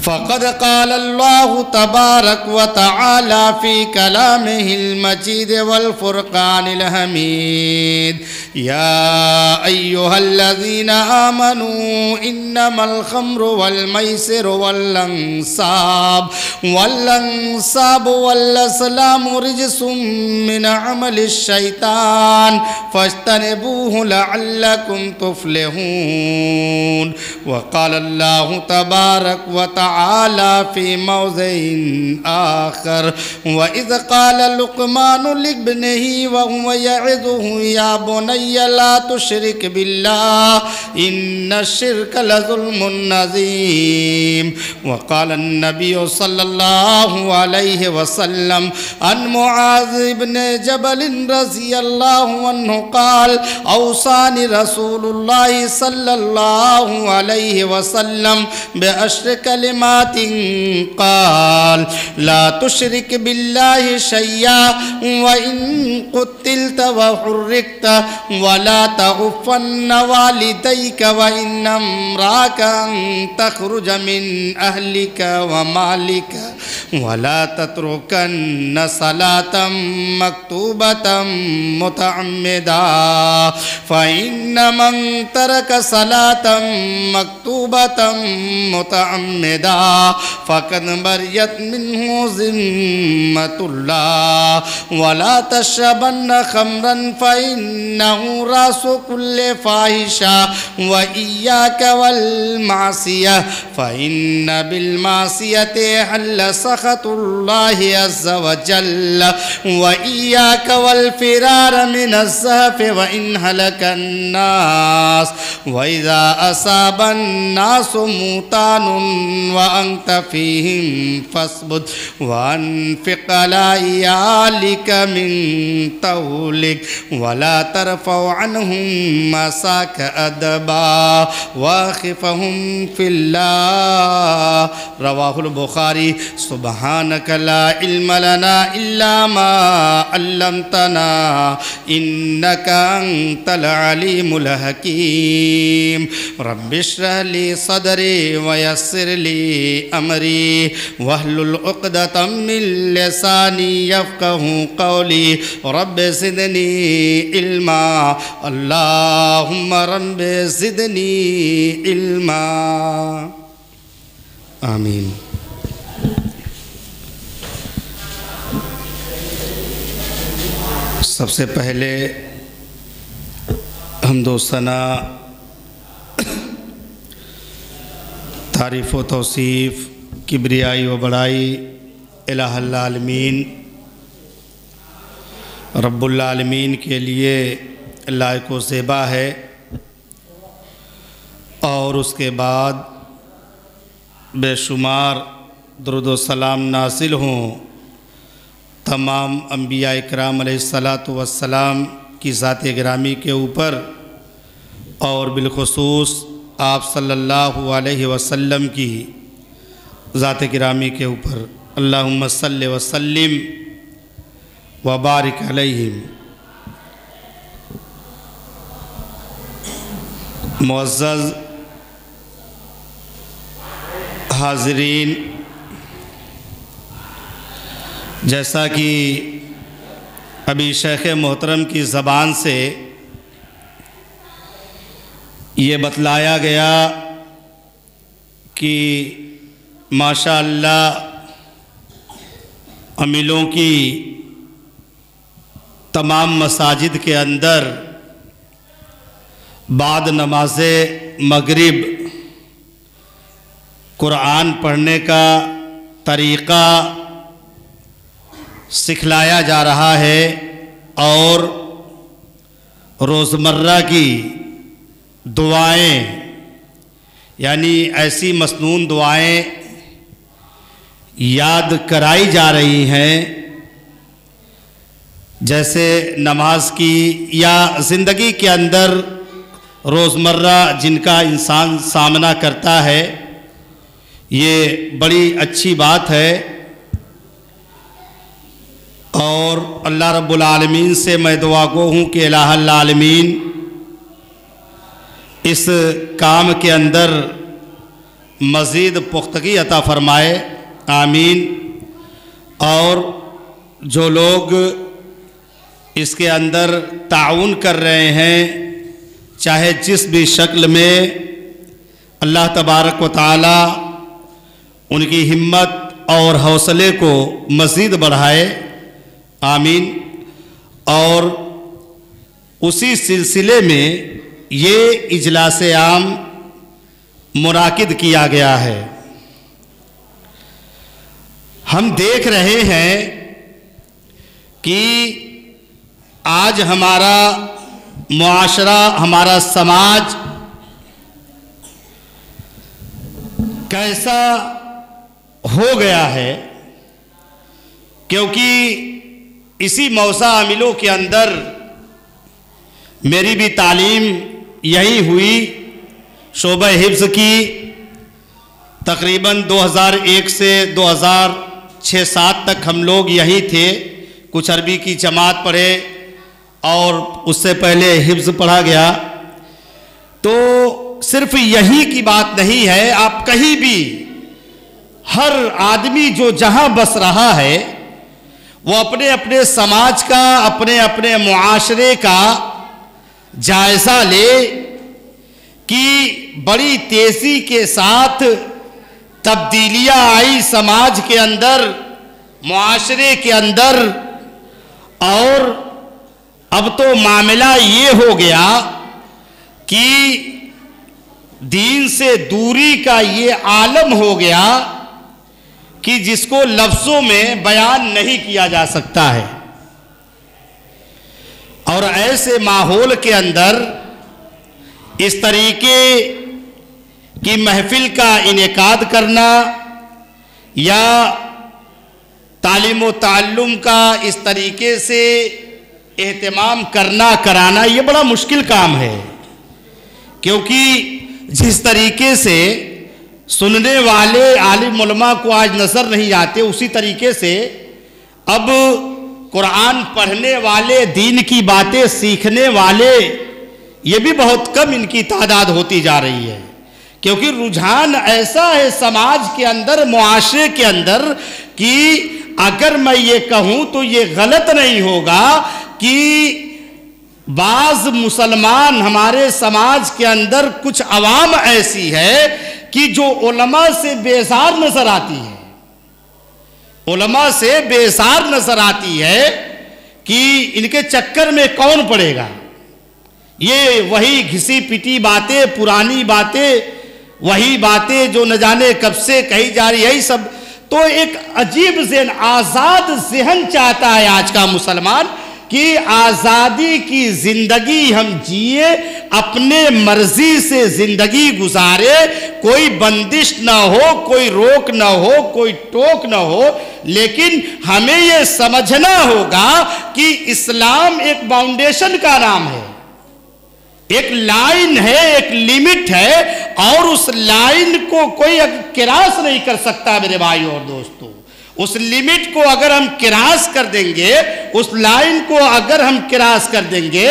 فقد قال الله تبارك وتعالى في كلامه المجيد والفرقان الحميد يا أيها الذين آمنوا إنما الخمر والميسر والأنصاب والأزلام رجس من عمل الشيطان فاجتنبوه لعلكم تفلحون. وقال الله تبارك وتعالى في موضع آخر وإذ قال لقمان لابنه وهو يعظه يا بني لا تشرك بالله إن الشرك لظلم عظيم. وقال النبي صلى الله عليه وسلم عن معاذ بن جبل رضي الله عنه قال أوصاني رسول الله صلى الله عليه وسلم بعشر كلمات قال لا تشرك بالله شيئا وإن قتلت وحرقت ولا تغفن والديك وإن أمراك أن تخرج من أهلك ومالك ولا تتركن صلاة مكتوبة متعمدا فإن من ترك صلاة مكتوبة متعمدا فقد برئت منه ذمة الله. ولا تشربن خمرا فإنه رأس كل فاحشة وإياك والمعصية فإن بالمعصية حل سخط الله عز وجل. وإياك والفرار من الزحف وإن هلك الناس وإذا أصاب الناس موتان وأنت فيهم فاصبت وأنفق على عيالك من طولك ولا ترفع عنهم مساك أدبا واخفهم في الله. رواه البخاري. سبحانك لا علم لنا إلا ما علمتنا إنك أنت العليم الحكيم. رب اشرح لي صدري ويسر لي أمري واحلل عقدة من لساني يفقه قولي. رب زدني علما اللهم رب زدني علما آمین. سب سے پہلے حمد و ثنا تعریف و توصیف کبریائی و بڑائی الہ العالمین رب العالمین کے لیے لائق و زیبا ہے. اور اس کے بعد بے شمار درود و سلام نازل ہوں تمام انبیاء اکرام علیہ الصلاۃ والسلام کی ذات گرامی کے اوپر اور بالخصوص آپ صلی اللہ علیہ وسلم کی ذات گرامی کے اوپر. اللہم صلی وسلم وبارک علیہم. معزز حاضرین، جیسا کہ ابھی شیخ محترم کی زبان سے یہ بتلایا گیا کہ ماشاء اللہ عاملوں کی تمام مساجد کے اندر بعد نماز مغرب قرآن پڑھنے کا طریقہ سکھلایا جا رہا ہے اور روزمرہ کی دعائیں یعنی ایسی مسنون دعائیں یاد کرائی جا رہی ہیں جیسے نماز کی یا زندگی کے اندر روزمرہ جن کا انسان سامنا کرتا ہے. یہ بڑی اچھی بات ہے اور اللہ رب العالمین سے میں دعا گو ہوں کہ الہ العالمین اس کام کے اندر مزید پختگی عطا فرمائے، آمین۔ اور جو لوگ اس کے اندر تعاون کر رہے ہیں چاہے جس بھی شکل میں، اللہ تبارک و تعالی ان کی ہمت اور حوصلے کو مزید بڑھائے، آمین۔ اور اسی سلسلے میں یہ اجلاس عام منعقد کیا گیا ہے۔ ہم دیکھ رہے ہیں کہ آج ہمارا معاشرہ، ہمارا سماج کیسا ہو گیا ہے، کیونکہ اسی موضوع عاملوں کے اندر میری بھی تعلیم یہی ہوئی، شعبہ حفظ کی، تقریباً 2001 سے 2006-07 تک ہم لوگ یہی تھے۔ کچھ عربی کی جماعت پڑھے اور اس سے پہلے حفظ پڑھا گیا۔ تو صرف یہی کی بات نہیں ہے، آپ کہیں بھی ہر آدمی جو جہاں بس رہا ہے وہ اپنے اپنے سماج کا، اپنے اپنے معاشرے کا جائزہ لے کہ بڑی تیزی کے ساتھ تبدیلیاں آئی سماج کے اندر، معاشرے کے اندر، اور اب تو معاملہ یہ ہو گیا کہ دین سے دوری کا یہ عالم ہو گیا کہ جس کو لفظوں میں بیان نہیں کیا جا سکتا ہے۔ اور ایسے ماحول کے اندر اس طریقے کی محفل کا انعقاد کرنا یا تعلیم و تعلم کا اس طریقے سے اہتمام کرانا یہ بڑا مشکل کام ہے، کیونکہ جس طریقے سے سننے والے عالم علماء کو آج نظر نہیں آتے، اسی طریقے سے اب قرآن پڑھنے والے، دین کی باتیں سیکھنے والے، یہ بھی بہت کم ان کی تعداد ہوتی جا رہی ہے، کیونکہ رجحان ایسا ہے سماج کے اندر، معاشرے کے اندر، کہ اگر میں یہ کہوں تو یہ غلط نہیں ہوگا کہ بعض مسلمان ہمارے سماج کے اندر کچھ عوام ایسی ہے کہ جو علماء سے بیزار نظر آتی ہے، علماء سے بیزار نظر آتی ہے کہ ان کے چکر میں کون پڑے گا، یہ وہی گھسی پٹی باتیں، پرانی باتیں، وہی باتیں جو نہ جانے کب سے کہی جا رہی ہے، سب تو ایک عجیب ذہن، آزاد ذہن چاہتا ہے آج کا مسلمان کہ آزادی کی زندگی ہم جیے، اپنے مرضی سے زندگی گزارے، کوئی بندش نہ ہو، کوئی روک نہ ہو، کوئی ٹوک نہ ہو، لیکن ہمیں یہ سمجھنا ہوگا کہ اسلام ایک باؤنڈیشن کا نام ہے، ایک لائن ہے، ایک لیمٹ ہے، اور اس لائن کو کوئی کراس نہیں کر سکتا میرے بھائیو اور دوستو۔ اس لیمٹ کو اگر ہم کراس کر دیں گے، اس لائن کو اگر ہم کراس کر دیں گے،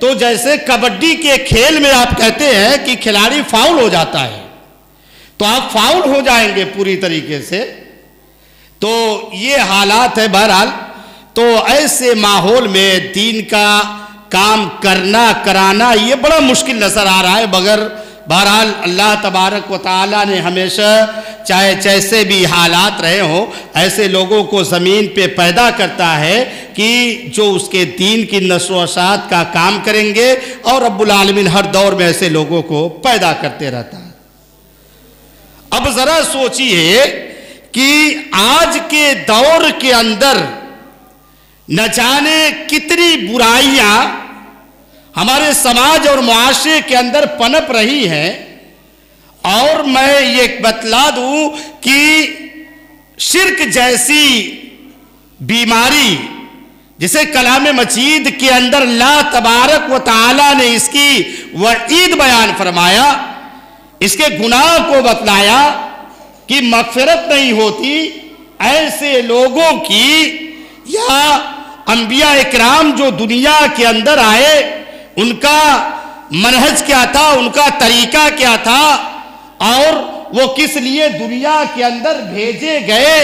تو جیسے کبڈی کے کھیل میں آپ کہتے ہیں کہ کھلاڑی فاؤل ہو جاتا ہے، تو آپ فاؤل ہو جائیں گے پوری طریقے سے۔ تو یہ حالات ہے بہرحال۔ تو ایسے ماحول میں دین کا کام کرانا یہ بڑا مشکل نظر آ رہا ہے، مگر بہرحال اللہ تبارک و تعالیٰ نے ہمیشہ چاہے جیسے بھی حالات رہے ہوں، ایسے لوگوں کو زمین پہ پیدا کرتا ہے کہ جو اس کے دین کی نشر و اشاعت کا کام کریں گے، اور رب العالمین ہر دور میں ایسے لوگوں کو پیدا کرتے رہتا ہے۔ اب ذرا سوچئے کہ آج کے دور کے اندر نہ جانے کتنی برائیاں ہمارے سماج اور معاشرے کے اندر پنپ رہی ہیں، اور میں یہ بتلا دوں کہ شرک جیسی بیماری جسے کلام مجید کے اندر اللہ تبارک و تعالی نے اس کی وعید بیان فرمایا، اس کے گناہ کو بتلایا کہ مغفرت نہیں ہوتی ایسے لوگوں کی، یا انبیاء اکرام جو دنیا کے اندر آئے ان کا منہج کیا تھا، ان کا طریقہ کیا تھا، اور وہ کس لیے دنیا کے اندر بھیجے گئے،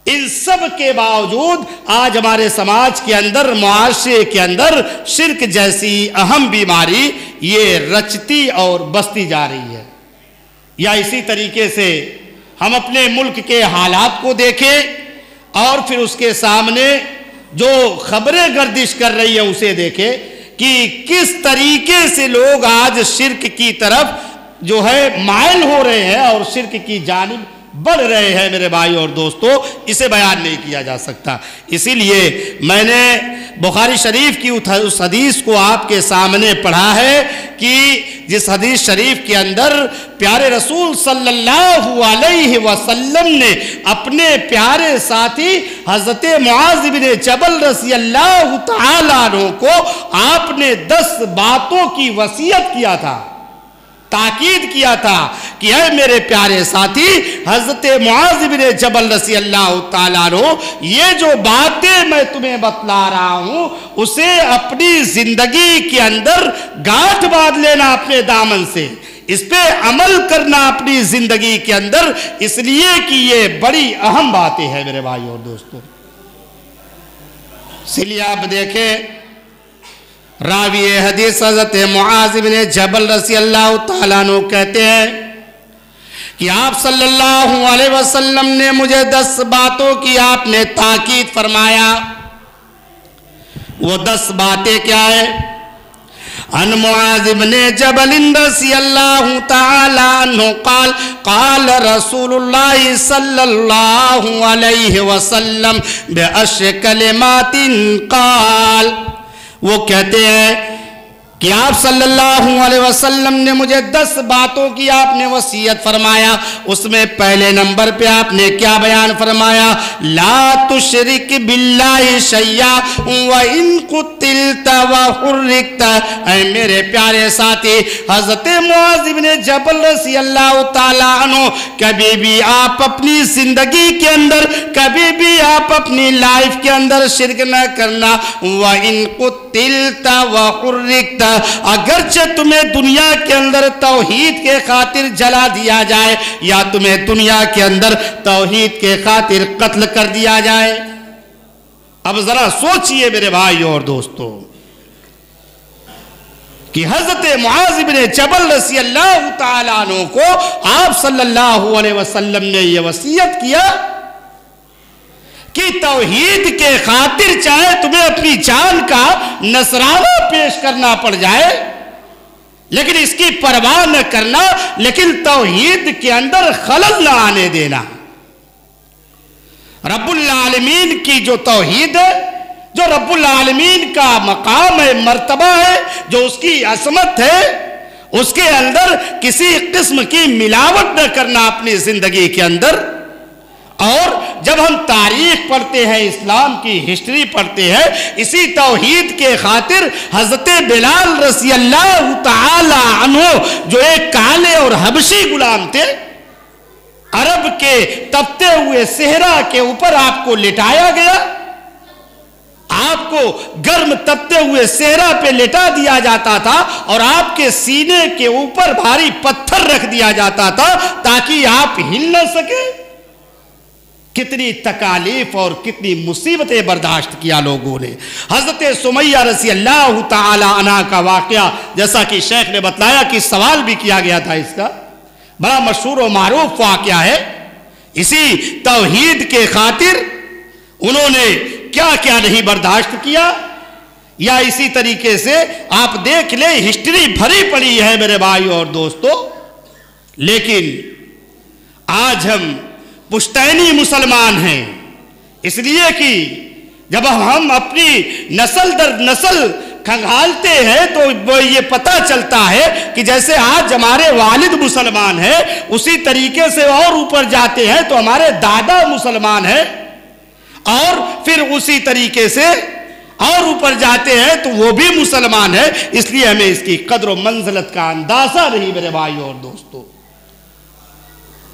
ان سب کے باوجود آج ہمارے سماج کے اندر، معاشرے کے اندر شرک جیسی اہم بیماری یہ رچتی اور بستی جا رہی ہے۔ یا اسی طریقے سے ہم اپنے ملک کے حالات کو دیکھیں اور پھر اس کے سامنے جو خبریں گردش کر رہی ہیں اسے دیکھیں کہ کس طریقے سے لوگ آج شرک کی طرف جو ہے مائل ہو رہے ہیں اور شرک کی جانب بڑھ رہے ہیں۔ میرے بھائی اور دوستو، اسے بیان نہیں کیا جا سکتا۔ اسی لیے میں نے بخاری شریف کی اس حدیث کو آپ کے سامنے پڑھا ہے کہ جس حدیث شریف کے اندر پیارے رسول صلی اللہ علیہ وسلم نے اپنے پیارے ساتھی حضرت معاذ بن جبل رضی اللہ تعالیٰ عنہ کو آپ نے 10 باتوں کی وصیت کیا تھا، تاکید کیا تھا کہ اے میرے پیارے ساتھی حضرت معاذ بن جبل رضی اللہ تعالیٰ عنہ، یہ جو باتیں میں تمہیں بتلا رہا ہوں اسے اپنی زندگی کے اندر گانٹھ باندھ لینا اپنے دامن سے، اس پہ عمل کرنا اپنی زندگی کے اندر، اس لیے کہ یہ بڑی اہم باتیں ہیں میرے بھائی اور دوستو۔ اسی لیے آپ دیکھیں راوی حدیث حضرت معاذ بن جبل رضی اللہ تعالیٰ عنہ کہتے ہیں کہ آپ صلی اللہ علیہ وسلم نے مجھے 10 باتوں کی آپ نے تاکید فرمایا۔ وہ 10 باتیں کیا ہے؟ عن معاذ بن جبل رضی اللہ تعالیٰ عنہ قال قال رسول اللہ صلی اللہ علیہ وسلم بعشر کلمات قال، وہ کہتے ہیں کہ آپ صلی اللہ علیہ وسلم نے مجھے 10 باتوں کی آپ نے وصیت فرمایا۔ اس میں پہلے نمبر پہ آپ نے کیا بیان فرمایا؟ لا تشرک باللہ شیئا وَإِن قُتِلْتَ وَحُرِّقْتَ۔ اے میرے پیارے ساتھی حضرت معاذ بن جبل رضی اللہ تعالیٰ عنہ، کبھی بھی آپ اپنی زندگی کے اندر، کبھی بھی آپ اپنی لائف کے اندر شرک نہ کرنا۔ وَإِن قُتِلْتَ وَحُرِّقْتَ، اگرچہ تمہیں دنیا کے اندر توحید کے خاطر جلا دیا جائے یا تمہیں دنیا کے اندر توحید کے خاطر قتل کر دیا جائے۔ اب ذرا سوچئے میرے بھائی اور دوستو کہ حضرت معاذ بن جبل رضی اللہ تعالیٰ عنہ کو آپ صلی اللہ علیہ وسلم نے یہ وصیت کیا کہ توحید کے خاطر چاہے تمہیں اپنی جان کا نذرانہ پیش کرنا پڑ جائے لیکن اس کی پرواہ نہ کرنا، لیکن توحید کے اندر خلل نہ آنے دینا۔ رب العالمین کی جو توحید ہے، جو رب العالمین کا مقام ہے، مرتبہ ہے، جو اس کی عظمت ہے، اس کے اندر کسی قسم کی ملاوٹ نہ کرنا اپنی زندگی کے اندر۔ اور جب ہم تاریخ پڑھتے ہیں، اسلام کی ہسٹری پڑھتے ہیں، اسی توحید کے خاطر حضرت بلال رضی اللہ تعالی عنہ جو ایک کالے اور حبشی غلام تھے، عرب کے تپتے ہوئے صحرا کے اوپر آپ کو لٹایا گیا، آپ کو گرم تپتے ہوئے صحرا پہ لٹا دیا جاتا تھا اور آپ کے سینے کے اوپر بھاری پتھر رکھ دیا جاتا تھا تاکہ آپ ہل نہ سکے۔ کتنی تکالیف اور کتنی مصیبتیں برداشت کیا لوگوں نے۔ حضرت سمیہ رضی اللہ تعالی عنہ کا واقعہ، جیسا کہ شیخ نے بتلایا کہ سوال بھی کیا گیا تھا، اس کا بڑا مشہور و معروف واقعہ ہے۔ اسی توحید کے خاطر انہوں نے کیا کیا نہیں برداشت کیا، یا اسی طریقے سے آپ دیکھ لیں، ہسٹری بھری پڑی ہے میرے بھائی اور دوستو۔ لیکن آج ہم پشتینی مسلمان ہیں، اس لیے کہ جب ہم اپنی نسل در نسل کھنگالتے ہیں تو یہ پتہ چلتا ہے کہ جیسے آج ہمارے والد مسلمان ہیں، اسی طریقے سے اور اوپر جاتے ہیں تو ہمارے دادا مسلمان ہیں، اور پھر اسی طریقے سے اور اوپر جاتے ہیں تو وہ بھی مسلمان ہیں۔ اس لیے ہمیں اس کی قدر و منزلت کا اندازہ نہیں میرے بھائی اور دوستو۔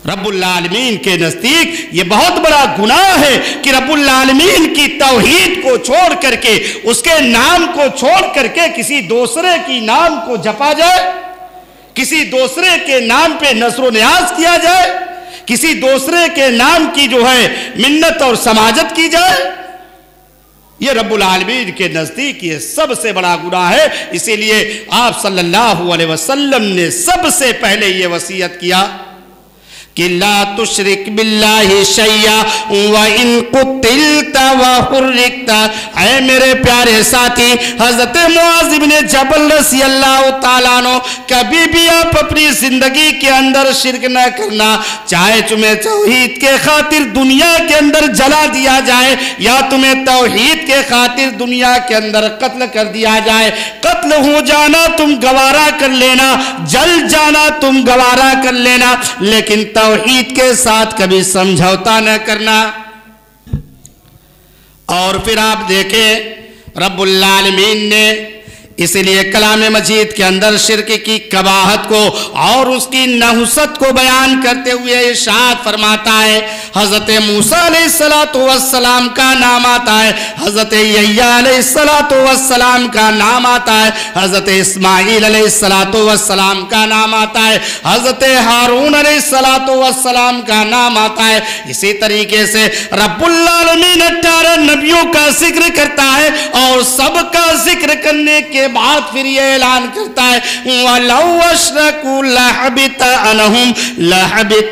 رب العالمین کے نزدیک یہ بہت بڑا گناہ ہے کہ رب العالمین کی توحید کو چھوڑ کر کے، اس کے نام کو چھوڑ کر کے کسی دوسرے کی نام کو جپا جائے، کسی دوسرے کے نام پہ نذر و نیاز کیا جائے، کسی دوسرے کے نام کی جو ہے منت اور سماجت کی جائے، یہ رب العالمین کے نزدیک یہ سب سے بڑا گناہ ہے۔ اسی لیے آپ صلی اللہ علیہ وسلم نے سب سے پہلے یہ وصیت کیا کہ لا تشرک باللہ شیئا وَإِن قُتِلْتَ وَحُرِّقْتَ۔ اے میرے پیارے ساتھی، حضرت معاذ بن جبل رضی اللہ تعالیٰ عنہ، کبھی بھی آپ اپنی زندگی کے اندر شرک نہ کرنا، چاہے تمہیں توحید کے خاطر دنیا کے اندر جلا دیا جائے یا تمہیں توحید کے خاطر دنیا کے اندر قتل کر دیا جائے، قتل ہو جانا تم گوارا کر لینا، جل جانا تم گوارا کر لینا، لیکن توحید کے ساتھ کبھی سمجھوتا نہ کرنا۔ اور پھر آپ دیکھیں رب العالمین نے اس لیے کلام مجید کے اندر شرک کی قباحت کو اور اس کی نحوست کو بیان کرتے ہوئے ارشاد فرماتا ہے، حضرت موسیٰ علیہ السلام کا نام آتا ہے، حضرت یحییٰ علیہ السلام کا نام آتا ہے، حضرت اسماعیل علیہ السلام کا نام آتا ہے، حضرت ہارون علیہ السلام کا نام آتا ہے۔ اسی طریقے سے رب العالمین 18 نبیوں کا ذکر کرتا ہے اور سب کا ذکر کرنے کے بعد پھر یہ اعلان کرتا ہے وَلَوْ أَشْرَكُوا لَحَبِطَ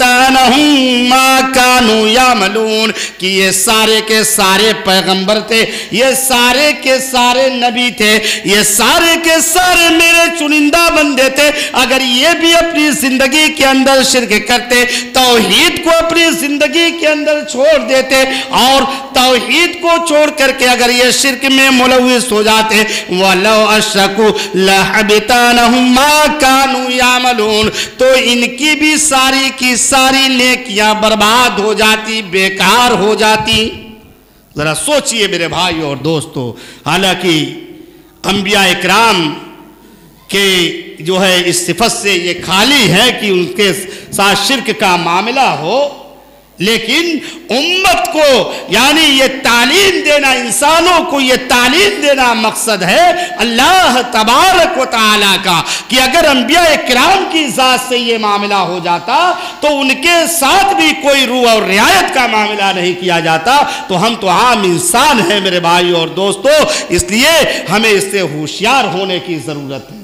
عَنْهُمْ مَا كَانُوا يَعْمَلُونَ، کہ یہ سارے کے سارے پیغمبر تھے، یہ سارے کے سارے نبی تھے، یہ سارے کے سارے میرے چنندہ بندے تھے، اگر یہ بھی اپنی زندگی کے اندر شرک کرتے، توحید کو اپنی زندگی کے اندر چھوڑ دیتے اور توحید کو چھوڑ کر کے اگر یہ شرک میں ملوث ہو جاتے، وَلَوْ أَشْرَكُوا لَحَبِطَ عَنْهُمْ مَا كَانُوا يَعْمَلُونَ، تو ان کی بھی ساری کی ساری نیکیاں برباد ہو جاتی، بیکار ہو جاتی۔ ذرا سوچئے میرے بھائی اور دوستو، حالانکہ انبیاء اکرام کہ جو ہے اس صفت سے یہ خالی ہے کہ ان کے ساتھ شرک کا معاملہ ہو، لیکن امت کو یعنی یہ تعلیم دینا، انسانوں کو یہ تعلیم دینا مقصد ہے اللہ تبارک و تعالیٰ کا، کہ اگر انبیاء اکرام کی ذات سے یہ معاملہ ہو جاتا تو ان کے ساتھ بھی کوئی روح اور رعایت کا معاملہ نہیں کیا جاتا، تو ہم تو عام انسان ہیں میرے بھائی اور دوستو، اس لیے ہمیں اس سے ہوشیار ہونے کی ضرورت ہے۔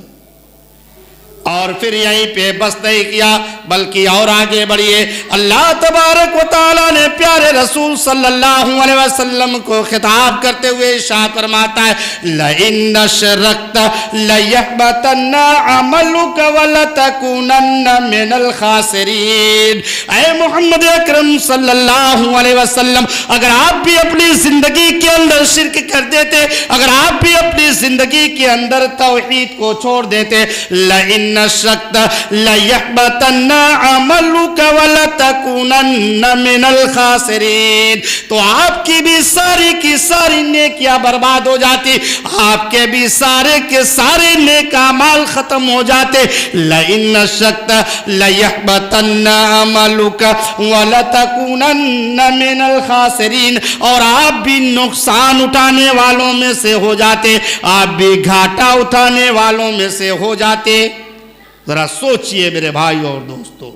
اور پھر یہیں پہ بس نہیں کیا بلکہ اور آگے بڑھیے، اللہ تبارک و تعالیٰ نے پیارے رسول صلی اللہ علیہ وسلم کو خطاب کرتے ہوئے ارشاد فرماتا ہے لَإِنَّ أَشْرَكْتَ لَيَحْبَطَنَّ عَمَلُكَ وَلَتَكُونَنَّ مِنَ الْخَاسِرِينَ۔ اے محمد اکرم صلی اللہ علیہ وسلم، اگر آپ بھی اپنی زندگی کے اندر شرک کر دیتے، اگر آپ بھی اپنی زندگی کے اندر توحید کو چھوڑ دیتے، لَإِنَّ أَشْرَكْتَ لَيَحْبَطَنَّ عَمَلُكَ وَلَتَكُونَنَّ مِنَ الْخَاسِرِينَ، تو آپ کی بھی ساری کی ساری نیکیاں برباد ہو جاتی، آپ کے بھی سارے کے سارے نیک اعمال ختم ہو جاتے۔ لَإِنَّ أَشْرَكْتَ لَيَحْبَطَنَّ عَمَلُكَ وَلَتَكُونَنَّ مِنَ الْخَاسِرِينَ، اور آپ بھی نقصان اٹھانے والوں میں سے ہو جاتے، آپ بھی گھاٹا اٹھانے والوں میں سے ہو جاتے۔ ذرا سوچئے میرے بھائی اور دوستو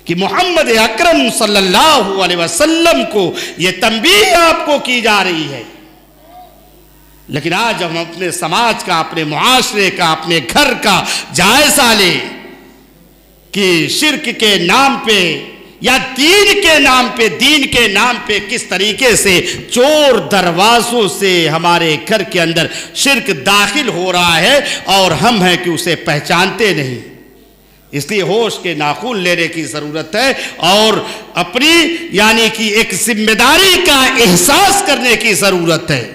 کہ محمد اکرم صلی اللہ علیہ وسلم کو یہ تنبیہ آپ کو کی جا رہی ہے، لیکن آج ہم اپنے سماج کا، اپنے معاشرے کا، اپنے گھر کا جائزہ لیں کہ شرک کے نام پہ یا دین کے نام پہ کس طریقے سے چور دروازوں سے ہمارے گھر کے اندر شرک داخل ہو رہا ہے اور ہم ہیں کہ اسے پہچانتے نہیں۔ اس لیے ہوش کے ناخن لینے کی ضرورت ہے اور اپنی یعنی کہ ایک ذمہ داری کا احساس کرنے کی ضرورت ہے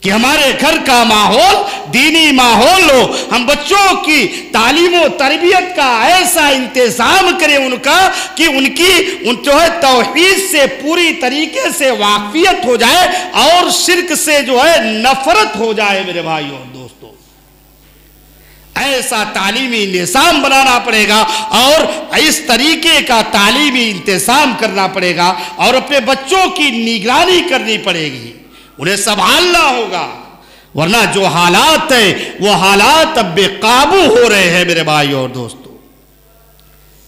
کہ ہمارے گھر کا ماحول دینی ماحول ہو، ہم بچوں کی تعلیم و تربیت کا ایسا انتظام کریں ان کا کہ ان کی جو ہے توحید سے پوری طریقے سے واقفیت ہو جائے اور شرک سے جو ہے نفرت ہو جائے۔ میرے بھائیوں اور دوستو، ایسا تعلیمی نظام بنانا پڑے گا اور اس طریقے کا تعلیمی انتظام کرنا پڑے گا اور اپنے بچوں کی نگرانی کرنی پڑے گی، انہیں سنبھالنا ہوگا، ورنہ جو حالات ہیں وہ حالات اب بے قابو ہو رہے ہیں میرے بھائی اور دوستو۔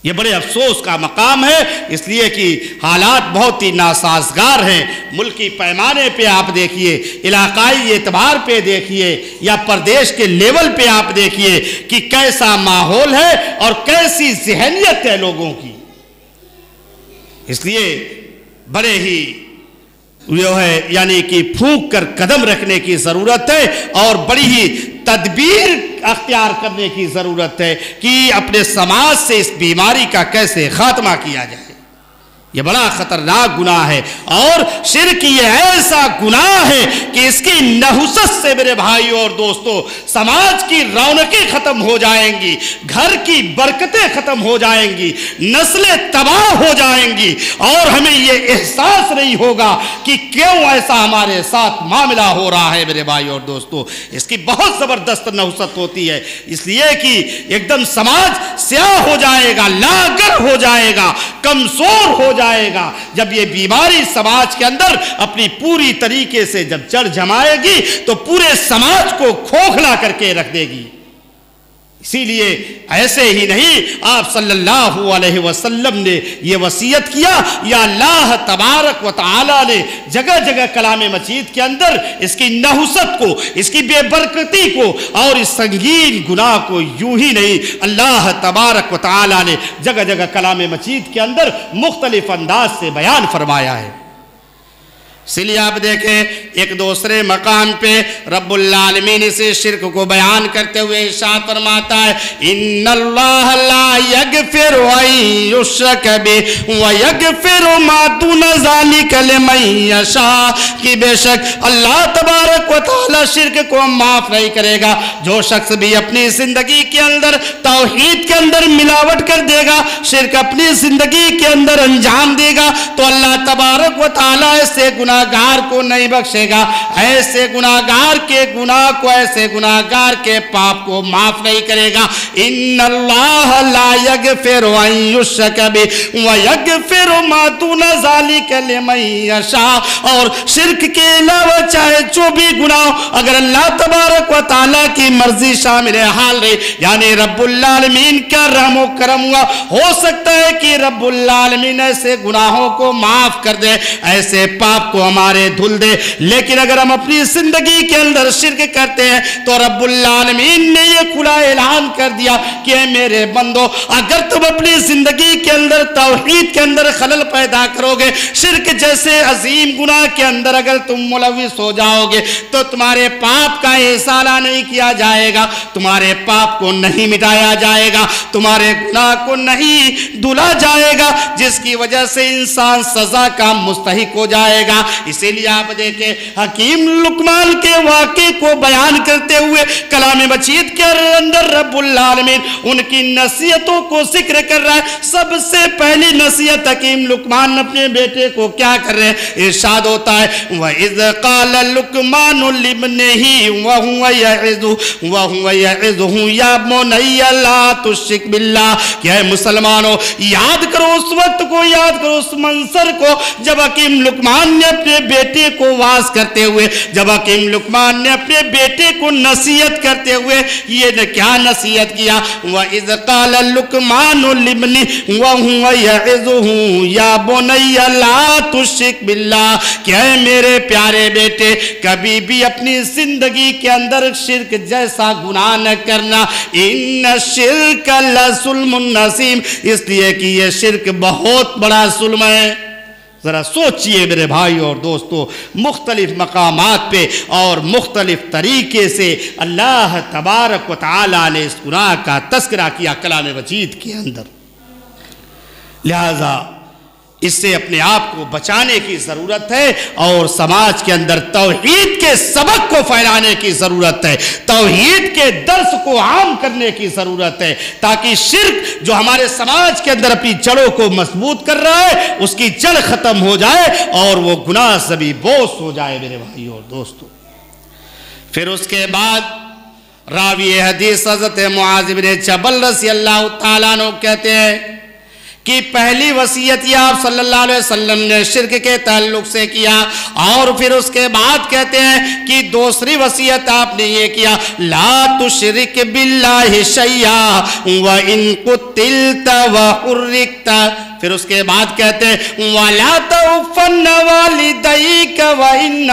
یہ بڑے افسوس کا مقام ہے، اس لیے کہ حالات بہت ہی ناسازگار ہیں۔ ملکی پیمانے پہ آپ دیکھیے، علاقائی اعتبار پہ دیکھیے، یا پردیش کے لیول پہ آپ دیکھیے کہ کیسا ماحول ہے اور کیسی ذہنیت ہے لوگوں کی۔ اس لیے بڑے ہی یعنی کہ پھونک کر قدم رکھنے کی ضرورت ہے اور بڑی ہی تدبیر اختیار کرنے کی ضرورت ہے کہ اپنے سماج سے اس بیماری کا کیسے خاتمہ کیا جائے۔ یہ بڑا خطرناک گناہ ہے، اور شرک یہ ایسا گناہ ہے کہ اس کی نحوست سے میرے بھائیوں اور دوستو سماج کی رونقیں ختم ہو جائیں گی، گھر کی برکتیں ختم ہو جائیں گی، نسلیں تباہ ہو جائیں گی، اور ہمیں یہ احساس نہیں ہوگا کہ کیوں ایسا ہمارے ساتھ معاملہ ہو رہا ہے میرے بھائیوں اور دوستو۔ اس کی بہت زبردست نحوست ہوتی ہے، اس لیے کہ ایک دم سماج سیاہ ہو جائے گا، لاغر ہو جائے گا، کمزور ہو جائے گا جب یہ بیماری سماج کے اندر اپنی پوری طریقے سے جب جڑ جمائے گی تو پورے سماج کو کھوکھلا کر کے رکھ دے گی۔ اسی لیے ایسے ہی نہیں، آپ صلی اللہ علیہ وسلم نے یہ وصیت کیا، یا اللہ تبارک و تعالی نے جگہ جگہ کلام مجید کے اندر اس کی نحوست کو، اس کی بے برکتی کو اور اس سنگین گناہ کو یوں ہی نہیں، اللہ تبارک و تعالی نے جگہ جگہ کلام مجید کے اندر مختلف انداز سے بیان فرمایا ہے۔ اسی لیے آپ دیکھیں ایک دوسرے مقام پہ رب العالمین سے شرک کو بیان کرتے ہوئے ارشاد فرماتا ہے، ان اللہ لا یغفر ان یشرک بہ ویغفر ما دون ذلک لمن یشاء، کہ بے شک اللہ تبارک و تعالی شرک کو معاف نہیں کرے گا۔ جو شخص بھی اپنی زندگی کے اندر توحید کے اندر ملاوٹ کر دے گا، شرک اپنی زندگی کے اندر انجام دے گا، تو اللہ تبارک و تعالی سے گناہگار کو نہیں بخشے گا، ایسے گناہگار کے گناہ کو، ایسے گناہگار کے پاپ کو معاف نہیں کرے گا۔ ان اللہ لا یغفر ان یشرک بہ ویغفر ما دون ذلک لمن یشاء، اور شرک کے علاوہ چاہے جو بھی گناہ اگر اللہ تبارک و تعالیٰ کی مرضی شامل حال رہے، یعنی رب العالمین کا رحم و کرم ہوا، ہو سکتا ہے کہ رب العالمین ایسے گناہوں کو معاف کر دے، ایسے پاپ کو ہمارے دھل دے، لیکن اگر ہم اپنی زندگی کے اندر شرک کرتے ہیں تو رب العالمین نے یہ کھلا اعلان کر دیا کہ اے میرے بندو، اگر تم اپنی زندگی کے اندر توحید کے اندر خلل پیدا کرو گے، شرک جیسے عظیم گناہ کے اندر اگر تم ملوث ہو جاؤ گے، تو تمہارے پاپ کا احصالہ نہیں کیا جائے گا، تمہارے پاپ کو نہیں مٹایا جائے گا، تمہارے گناہ کو نہیں دھلا جائے گا، جس کی وجہ سے انسان سزا کا مستحق ہو جائے گا۔ اسی لیے آپ دیکھیں حکیم لقمان کے واقعے کو بیان کرتے ہوئے کلام مجید کے اندر رب العالمین ان کی نصیحتوں کو ذکر کر رہا ہے۔ سب سے پہلی نصیحت حکیم لقمان اپنے بیٹے کو کیا کر رہے ہیں؟ ارشاد ہوتا ہے وَإِذْ قَالَ لُقْمَانُ لِابْنِهِ وَهُوَ يَعِظُهُ يَا بُنَيَّ لَا تُشْرِكْ بِاللَّهِ، کہ اے مسلمانوں یاد کرو اس وقت کو، یاد کرو اس منظر کو جب حکیم لقمان نے اپنے بیٹے کو واعظ کرتے ہوئے، جب حکیم لقمان نے اپنے بیٹے کو نصیحت کرتے ہوئے یہ کیا نصیحت کیا؟ وَإِذْ قَالَ لُقْمَانُ لِابْنِهِ وَهُوَ يَعِظُهُ يَا بُنَيَّ لَا تُشْرِكْ بِاللَّهِ، کہ اے میرے پیارے بیٹے کبھی بھی اپنی زندگی کے اندر شرک جیسا گناہ نہ کرنا، ان الشرک لظلم عظیم، اس لیے کہ یہ شرک بہت بڑا ظلم ہے۔ ذرا سوچئے میرے بھائی اور دوستو، مختلف مقامات پہ اور مختلف طریقے سے اللہ تبارک و تعالی نے اس گناہ کا تذکرہ کیا کلام مجید کے اندر، لہذا اس سے اپنے آپ کو بچانے کی ضرورت ہے اور سماج کے اندر توحید کے سبق کو پھیلانے کی ضرورت ہے، توحید کے درس کو عام کرنے کی ضرورت ہے، تاکہ شرک جو ہمارے سماج کے اندر اپنی جڑوں کو مضبوط کر رہا ہے اس کی جڑ ختم ہو جائے اور وہ گناہ زبی بوس ہو جائے میرے بھائیوں اور دوستو۔ پھر اس کے بعد راوی حدیث حضرت معاذ بن جبل رضی اللہ تعالیٰ عنہ کہتے ہیں کہ پہلی وصیت یہ آپ صلی اللہ علیہ وسلم نے شرک کے تعلق سے کیا، اور پھر اس کے بعد کہتے ہیں کہ دوسری وصیت آپ نے یہ کیا، لا تشرک باللہ شیئا وَإِن قُتِلْتَ وَحُرِّقْتَ۔ پھر اس کے بعد کہتے ہیں وَلَا تَعُفَّنَّ وَالِدَيْكَ وَإِنَّ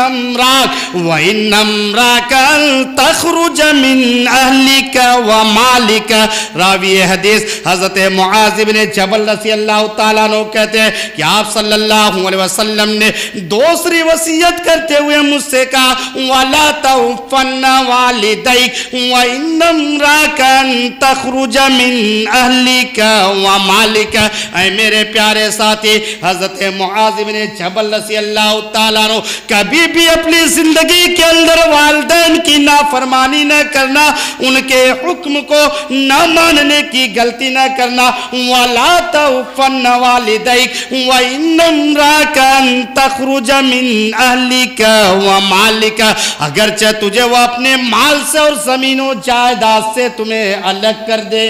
أَمْرَاكَ أَن تَخْرُجَ مِنْ أَهْلِكَ وَمَالِكَ۔ راوی حدیث حضرت معاذ بن جبل رضی اللہ تعالیٰ عنہ کہتے ہیں کہ آپ صلی اللہ علیہ وسلم نے دوسری وصیت کرتے ہوئے مجھ سے کہا وَلَا تَعُفَّنَّ وَالِدَيْكَ وَإِنَّ أَمْرَاكَ أَن تَخْرُجَ مِنْ أَهْلِكَ وَمَالِكَ۔ اے میرے پیارے ساتھی، حضرت معاذ بن جبل رضی اللہ تعالیٰ عنہ کبھی بھی اپنی زندگی کے اندر والدین کی نافرمانی نہ کرنا، ان کے حکم کو نہ ماننے کی غلطی نہ کرنا۔ وَلَا تَعُفَّنَّ وَالِدَيْكَ وَإِنَّ أَمْرَاكَ أَن تَخْرُجَ مِنْ أَهْلِكَ وَمَالِكَ۔ اگرچہ تجھے وہ اپنے مال سے اور زمین و جائیداد سے تمہیں الگ کر دے۔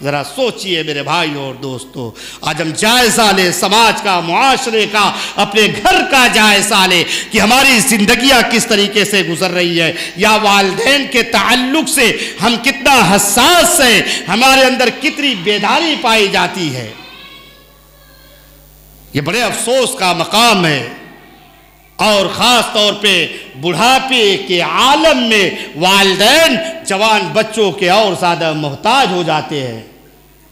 ذرا سوچئے میرے بھائیوں اور دوستو، آج ہم جائزہ لیں سماج کا، معاشرے کا، اپنے گھر کا جائزہ لیں کہ ہماری زندگیاں کس طریقے سے گزر رہی ہے، یا والدین کے تعلق سے ہم کتنا حساس ہیں، ہمارے اندر کتنی بیداری پائی جاتی ہے۔ یہ بڑے افسوس کا مقام ہے، اور خاص طور پہ بڑھاپے کے عالم میں والدین جوان بچوں کے اور زیادہ محتاج ہو جاتے ہیں۔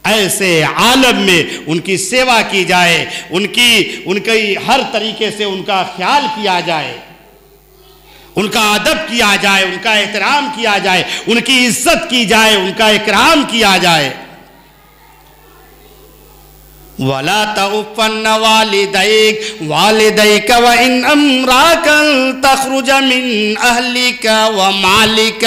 ایسے عالم میں ان کی سیوا کی جائے، ان کی ہر طریقے سے ان کا خیال کیا جائے، ان کا ادب کیا جائے، ان کا احترام کیا جائے، ان کی عزت کی جائے، ان کا اکرام کیا جائے۔ وَلَا تَعُفَّنَّ وَالِدَيْكَ وَإِنْ أَمْرَاكَ أَن تَخْرُجَ مِنْ أَهْلِكَ وَمَالِكَ۔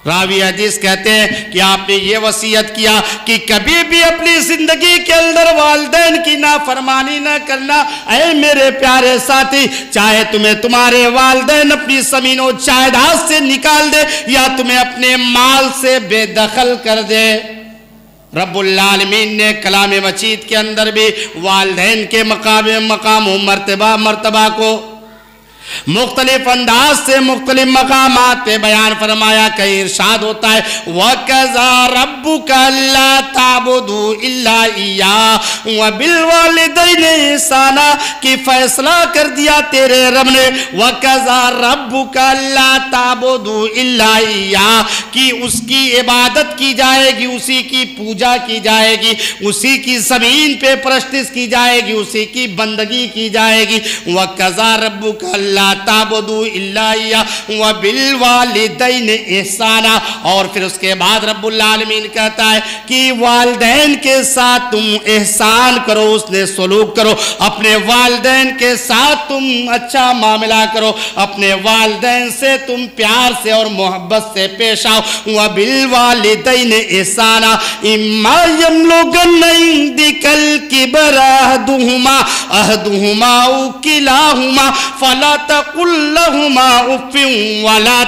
راوی حدیث کہتے ہیں کہ آپ نے یہ وصیت کیا کہ کبھی بھی اپنی زندگی کے اندر والدین کی نافرمانی نہ کرنا۔ اے میرے پیارے ساتھی، چاہے تمہیں تمہارے والدین اپنی زمین و جائیداد سے نکال دے یا تمہیں اپنے مال سے بے دخل کر دے، رب العالمین نے کلام مجید کے اندر بھی والدین کے مقام و مرتبہ کو مختلف انداز سے مختلف مقامات پہ بیان فرمایا۔ کہیں ارشاد ہوتا ہے وَقَضَىٰ رَبُّكَ أَلَّا تَعْبُدُوا إِلَّا إِيَّاهُ وَبِالْوَالِدَيْنِ إِحْسَانًا، کہ فیصلہ کر دیا تیرے رب نے وَقَضَىٰ رَبُّكَ أَلَّا تَعْبُدُوا إِلَّا إِيَّاهُ، کہ اس کی عبادت کی جائے گی، اسی کی پوجا کی جائے گی، اسی کی زمین پہ پرستش کی جائے گی، اسی کی بندگی کی جائے گی۔ وَقَضَىٰ رَبُّكَ أَلَّا تعبدوا الا اياه وبالوالدين احسانا، اور پھر اس کے بعد رب العالمین کہتا ہے کہ والدین کے ساتھ تم احسان کرو، اس نے سلوک کرو، اپنے والدین کے ساتھ تم اچھا معاملہ کرو، اپنے والدین سے تم پیار سے اور محبت سے پیش آؤ۔ وبالوالدين احسانا اما يبلغن عندك الكبر احدهما او كلاهما فلا تقل لهما اف ولا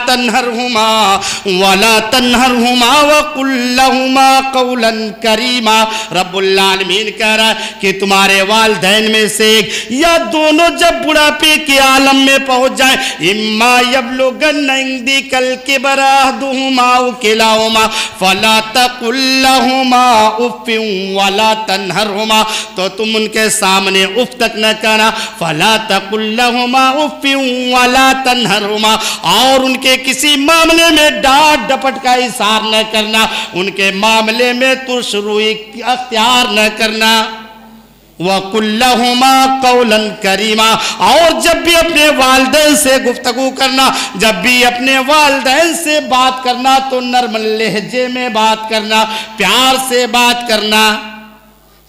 تنهرهما وقل لهما قولا کریما۔ رب العالمین کہہ رہا ہے کہ تمہارے والدین میں سے ایک یا دونوں جب بڑھاپے کے عالم میں پہنچ جائیں، اما یبلغن عندک الکبر احدهما او کلاهما فلا تقل لهما اف ولا تنهرهما، تو تم ان کے سامنے اف تک نہ کہنا، فلا تقل لهما اف ولا تنہرہما، اور ان کے کسی معاملے میں ڈانٹ ڈپٹ کا اظہار نہ کرنا، ان کے معاملے میں ترش روئی اختیار نہ کرنا۔ وَقُلْ لَهُمَا قَوْلًا كَرِيمًا، اور جب بھی اپنے والدین سے گفتگو کرنا، جب بھی اپنے والدین سے بات کرنا تو نرم لہجے میں بات کرنا، پیار سے بات کرنا۔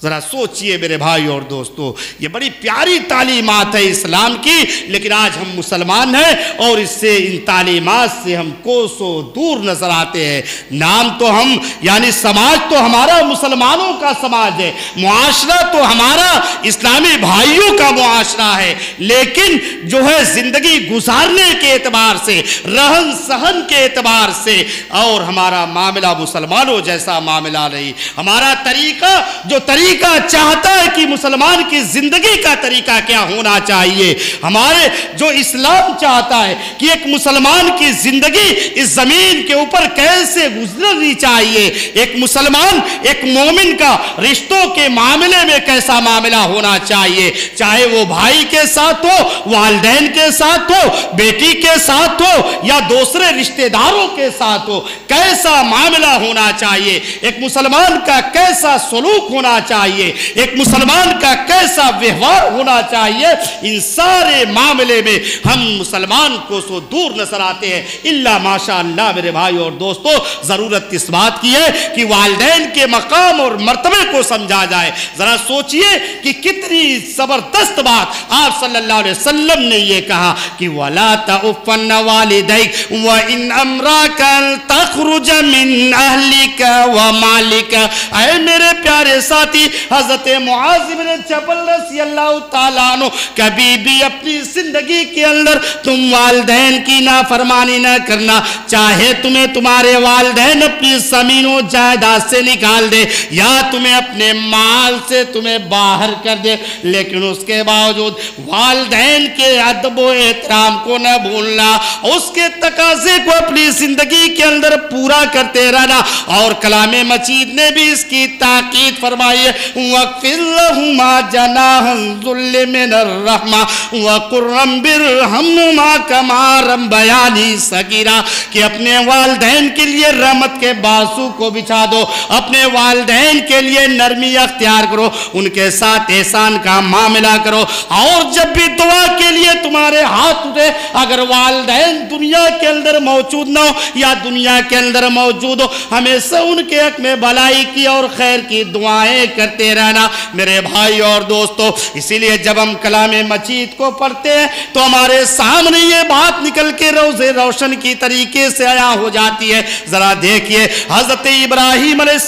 ذرا سوچئے میرے بھائی اور دوستو، یہ بڑی پیاری تعلیمات ہے اسلام کی، لیکن آج ہم مسلمان ہیں اور اس سے ان تعلیمات سے ہم کوسوں دور نظر آتے ہیں۔ نام تو ہم یعنی سماج تو ہمارا مسلمانوں کا سماج ہے، معاشرہ تو ہمارا اسلامی بھائیوں کا معاشرہ ہے، لیکن جو ہے زندگی گزارنے کے اعتبار سے، رہن سہن کے اعتبار سے اور ہمارا معاملہ مسلمانوں جیسا معاملہ نہیں۔ ہمارا طریقہ جو طریقہ چاہتا ہے کہ مسلمان کی زندگی کا طریقہ کیا ہونا چاہیے، ہمارے جو اسلام چاہتا ہے کہ ایک مسلمان کی زندگی اس زمین کے اوپر کیسے گزرنی چاہیے، ایک مسلمان ایک مومن کا رشتوں کے معاملے میں کیسا معاملہ ہونا چاہیے، چاہے وہ بھائی کے ساتھ ہو، والدین کے ساتھ ہو، بیٹی کے ساتھ ہو یا دوسرے رشتہ داروں کے ساتھ ہو، کیسا معاملہ ہونا چاہیے، ایک مسلمان کا کیسا سلوک ہونا چاہیے، ایک مسلمان کا کیسا ویوہار ہونا چاہیے، ان سارے معاملے میں ہم مسلمان کو سو دور نظر آتے ہیں۔ الا ماشاءاللہ میرے بھائی اور دوستو، ضرورت اس بات کی ہے کہ والدین کے مقام اور مرتبے کو سمجھا جائے۔ ذرا سوچئے کہ کتنی زبردست بات آپ صلی اللہ علیہ وسلم نے یہ کہا کہ وَلَا تَعُفَّنَّ وَالِدَيْكَ وَإِنْ أَمْرَاكَ تَخْرُجَ مِنْ أَهْلِكَ وَمَالِكَ۔ اے میرے پیارے ساتھی، حضرت معاذ بن جبل رضی اللہ تعالیٰ عنہ، کبھی بھی اپنی زندگی کے اندر تم والدین کی نافرمانی نہ کرنا، چاہے تمہیں تمہارے والدین اپنی زمین و جائیداد سے نکال دے یا تمہیں اپنے مال سے تمہیں باہر کر دے، لیکن اس کے باوجود والدین کے ادب و احترام کو نہ بھولنا، اس کے تقاضے کو اپنی زندگی کے اندر پورا کرتے رہنا۔ اور کلام مجید نے بھی اس کی تاکید فرمائی ہے، وَاغْفِرْ لَهُمَا جَنَاحَ الذُّلِّ مِنَ الرَّحْمَةِ وَقُلْ رَبِّ ارْحَمْهُمَا كَمَا رَبَّيَانِي صَغِيرًا، کہ اپنے والدین کے لیے رحمت کے بازو کو بچھا دو، اپنے والدین کے لیے نرمی اختیار کرو، ان کے ساتھ احسان کا معاملہ کرو، اور جب بھی دعا کے لیے تمہارے ہاتھ اٹھے، اگر والدین دنیا کے اندر موجود نہ ہو یا دنیا کے اندر موجود ہو، ہمیشہ ان کے حق میں بھلائی کی اور خیر کی دعائیں کرتے رہنا میرے بھائی اور دوستو۔ اسی لیے جب ہم کلام مجید کو پڑھتے ہیں تو ہمارے سامنے یہ بات نکل کے روزے روشن کی طریقے سے آیا ہو جاتی ہے۔ ذرا دیکھیے، حضرت ابراہیم علیہ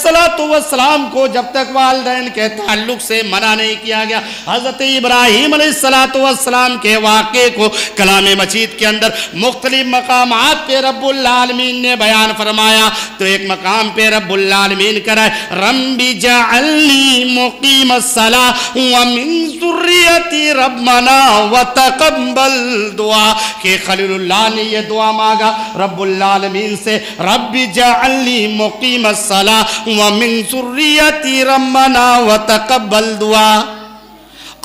السلام کو جب تک والدین کے تعلق سے منع نہیں کیا گیا، حضرت ابراہیم علیہ السلام کے واقعے کو کلام مجید کے اندر مختلف مقامات پہ رب العالمین نے بیان فرمایا۔ تو ایک مقام پہ رب العالمین کرائے، رب جعلنی مقیم الصلاۃ ومن ذریتی ربنا وتقبل دعا، کہ خلیل اللہ نے یہ دعا مانگا رب العالمین سے، رب جعلنی مقیم الصلاۃ ومن ذریتی ربنا وتقبل دعا۔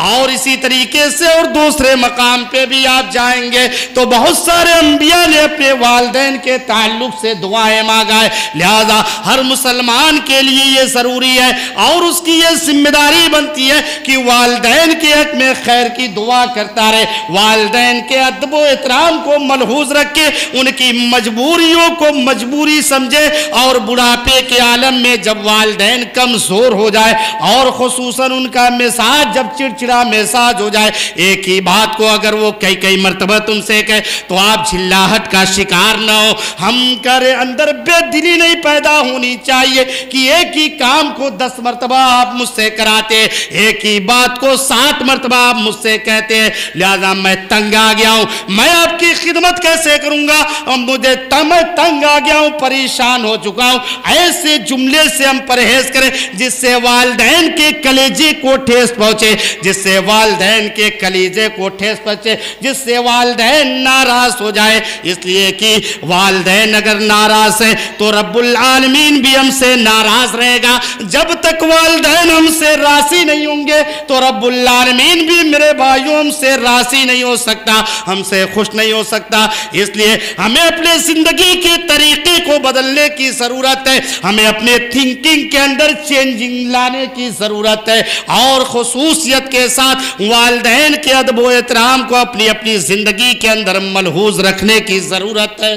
اور اسی طریقے سے اور دوسرے مقام پہ بھی آپ جائیں گے تو بہت سارے انبیاء نے اپنے والدین کے تعلق سے دعائیں مانگا ہے۔ لہذا ہر مسلمان کے لیے یہ ضروری ہے اور اس کی یہ ذمہ داری بنتی ہے کہ والدین کے حق میں خیر کی دعا کرتا رہے، والدین کے ادب و احترام کو ملحوظ رکھے، ان کی مجبوریوں کو مجبوری سمجھے، اور بڑھاپے کے عالم میں جب والدین کمزور ہو جائے اور خصوصاً ان کا مزاج جب چڑچڑا مزاج ہو جائے، ایک ہی بات کو اگر وہ کئی مرتبہ تم سے کہے تو آپ جھلاہٹ کا شکار نہ ہو۔ ہم کرے اندر بے دلی نہیں پیدا ہونی چاہیے کہ ایک ہی کام کو 10 مرتبہ آپ مجھ سے کراتے ہیں، ایک ہی بات کو 7 مرتبہ آپ مجھ سے کہتے ہیں، لہذا میں تنگ آ گیا ہوں، میں آپ کی خدمت کیسے کروں گا، مجھے میں تنگ آ گیا ہوں، پریشان ہو چکا ہوں۔ ایسے جملے سے ہم پرہیز کریں جس سے والدین کے کلیجے کو ٹھیس پہنچے، جس سے والدین کے کلیجے کو ٹھیس پہنچے، جس سے والدین ناراض ہو جائے۔ اس لیے کہ والدین اگر ناراض ہیں تو رب العالمین بھی ہم سے ناراض رہے گا، جب تک والدین ہم سے راضی نہیں ہوں گے تو رب العالمین بھی میرے بھائیوں ہم سے راضی نہیں ہو سکتا، ہم سے خوش نہیں ہو سکتا۔ اس لیے ہمیں اپنے زندگی کے طریقے کو بدلنے کی ضرورت ہے، ہمیں اپنے تھنکنگ کے اندر چینجنگ لانے کی ضرورت ہے، اور خصوصیت کے ساتھ والدین کے ادب و احترام کو اپنی زندگی کے اندر ملحوظ رکھنے کی ضرورت ہے۔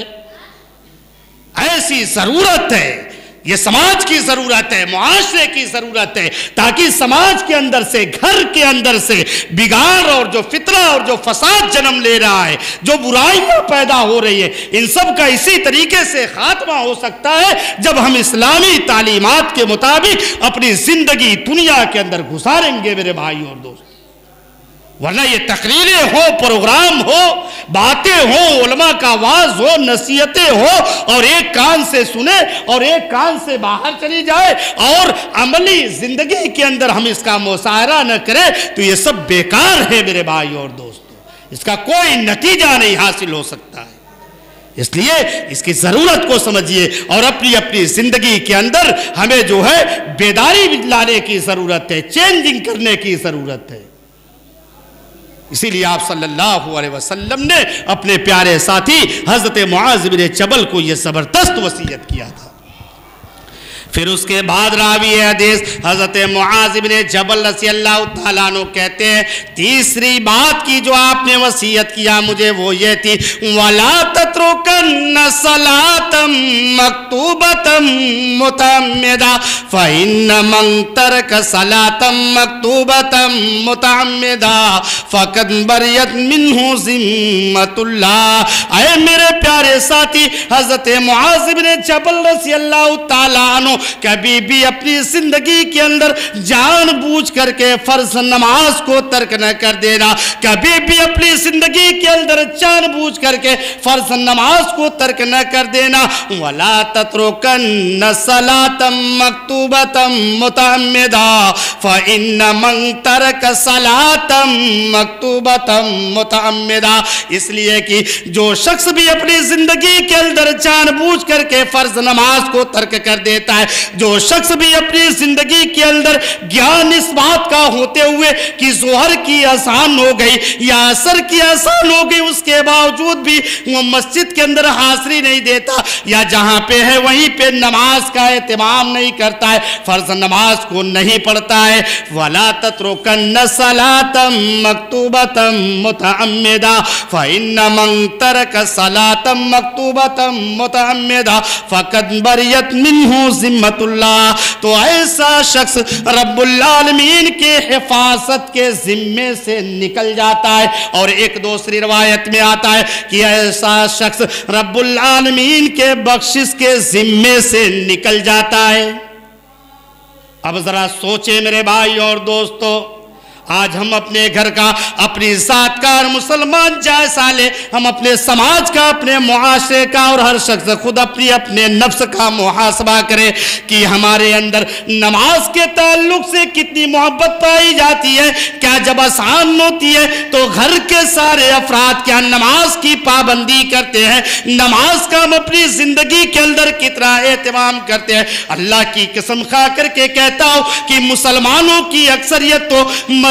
ایسی ضرورت ہے یہ سماج کی ضرورت ہے، معاشرے کی ضرورت ہے، تاکہ سماج کے اندر سے، گھر کے اندر سے بگاڑ اور جو فتنہ اور جو فساد جنم لے رہا ہے، جو برائیاں پیدا ہو رہی ہے، ان سب کا اسی طریقے سے خاتمہ ہو سکتا ہے جب ہم اسلامی تعلیمات کے مطابق اپنی زندگی دنیا کے اندر گزاریں گے میرے بھائی اور دوست۔ ورنہ یہ تقریریں ہو، پروگرام ہو، باتیں ہوں، علماء کا آواز ہو، نصیحتیں ہو، اور ایک کان سے سنے اور ایک کان سے باہر چلی جائے اور عملی زندگی کے اندر ہم اس کا مظاہرہ نہ کریں تو یہ سب بیکار ہے میرے بھائی اور دوستو، اس کا کوئی نتیجہ نہیں حاصل ہو سکتا ہے۔ اس لیے اس کی ضرورت کو سمجھیے اور اپنی زندگی کے اندر ہمیں جو ہے بیداری لانے کی ضرورت ہے، چینجنگ کرنے کی ضرورت ہے۔ اسی لیے آپ صلی اللہ علیہ وسلم نے اپنے پیارے ساتھی حضرت معاذ بن جبل کو یہ زبردست وصیت کیا تھا۔ پھر اس کے بعد راوی حدیث حضرت معاذ بن جبل رضی اللہ تعالیٰ عنہ کہتے ہیں تیسری بات کی جو آپ نے وصیت کیا مجھے وہ یہ تھی وَلَا تَتْرُكَنَّ صَلَاةً مَكْتُوبَةً مُتَعَمِّدًا فَإِنَّ مَنْ تَرَكَ صَلَاةً مَكْتُوبَةً مُتَعَمِّدًا فَقَدْ بَرِئَتْ مِنْهُ ذِمَّةُ اللَّهِ۔ اے میرے پیارے ساتھی حضرت معاذ بن جبل رضی اللہ تعالیٰ عنہ کبھی بھی اپنی زندگی کے اندر جان بوجھ کر کے فرض نماز کو ترک نہ کر دینا، کبھی بھی اپنی زندگی کے اندر جان بوجھ کر کے فرض نماز کو ترک نہ کر دینا۔ وَلَا تَتْرُكَنَّ صَلَاةً مَكْتُوبَةً مُتَعَمِّدًا فَإِنَّ مَنْ تَرَكَ صَلَاةً مَكْتُوبَةً مُتَعَمِّدًا، اس لیے کہ جو شخص بھی اپنی زندگی کے اندر جان بوجھ کر کے فرض نماز کو ترک کر دیتا ہے، جو شخص بھی اپنی زندگی کے اندر گیان اس بات کا ہوتے ہوئے کہ ظہر کی اذان ہو گئی یا عصر کی اذان ہو گئی اس کے باوجود بھی وہ مسجد کے اندر حاضری نہیں دیتا یا جہاں پہ ہے وہیں پہ نماز کا اہتمام نہیں کرتا ہے، فرض نماز کو نہیں پڑھتا ہے، وَلَا تَتْرُكَنَّ صَلَاةً مَكْتُوبَةً مُتَعَمِّدًا فَإِنَّ مَنْ تَرَكَ صَلَاةً مَكْتُوبَةً مُتَعَمِّدًا فَقَدْ بَرِئَتْ مِنْهُ ذِمَّةُ اللہ۔ تو ایسا شخص رب العالمین کے حفاظت کے ذمے سے نکل جاتا ہے، اور ایک دوسری روایت میں آتا ہے کہ ایسا شخص رب العالمین کے بخشش کے ذمے سے نکل جاتا ہے۔ اب ذرا سوچیں میرے بھائی اور دوستو، آج ہم اپنے گھر کا، اپنی ذات کا اور مسلمان جائزہ لے، ہم اپنے سماج کا، اپنے معاشرے کا، اور ہر شخص خود اپنے نفس کا محاسبہ کرے کہ ہمارے اندر نماز کے تعلق سے کتنی محبت پائی جاتی ہے۔ کیا جب اذان ہوتی ہے تو گھر کے سارے افراد کیا نماز کی پابندی کرتے ہیں؟ نماز کا ہم اپنی زندگی کے اندر کتنا اہتمام کرتے ہیں؟ اللہ کی قسم کھا کر کے کہتا ہوں کہ مسلمانوں کی اکثریت تو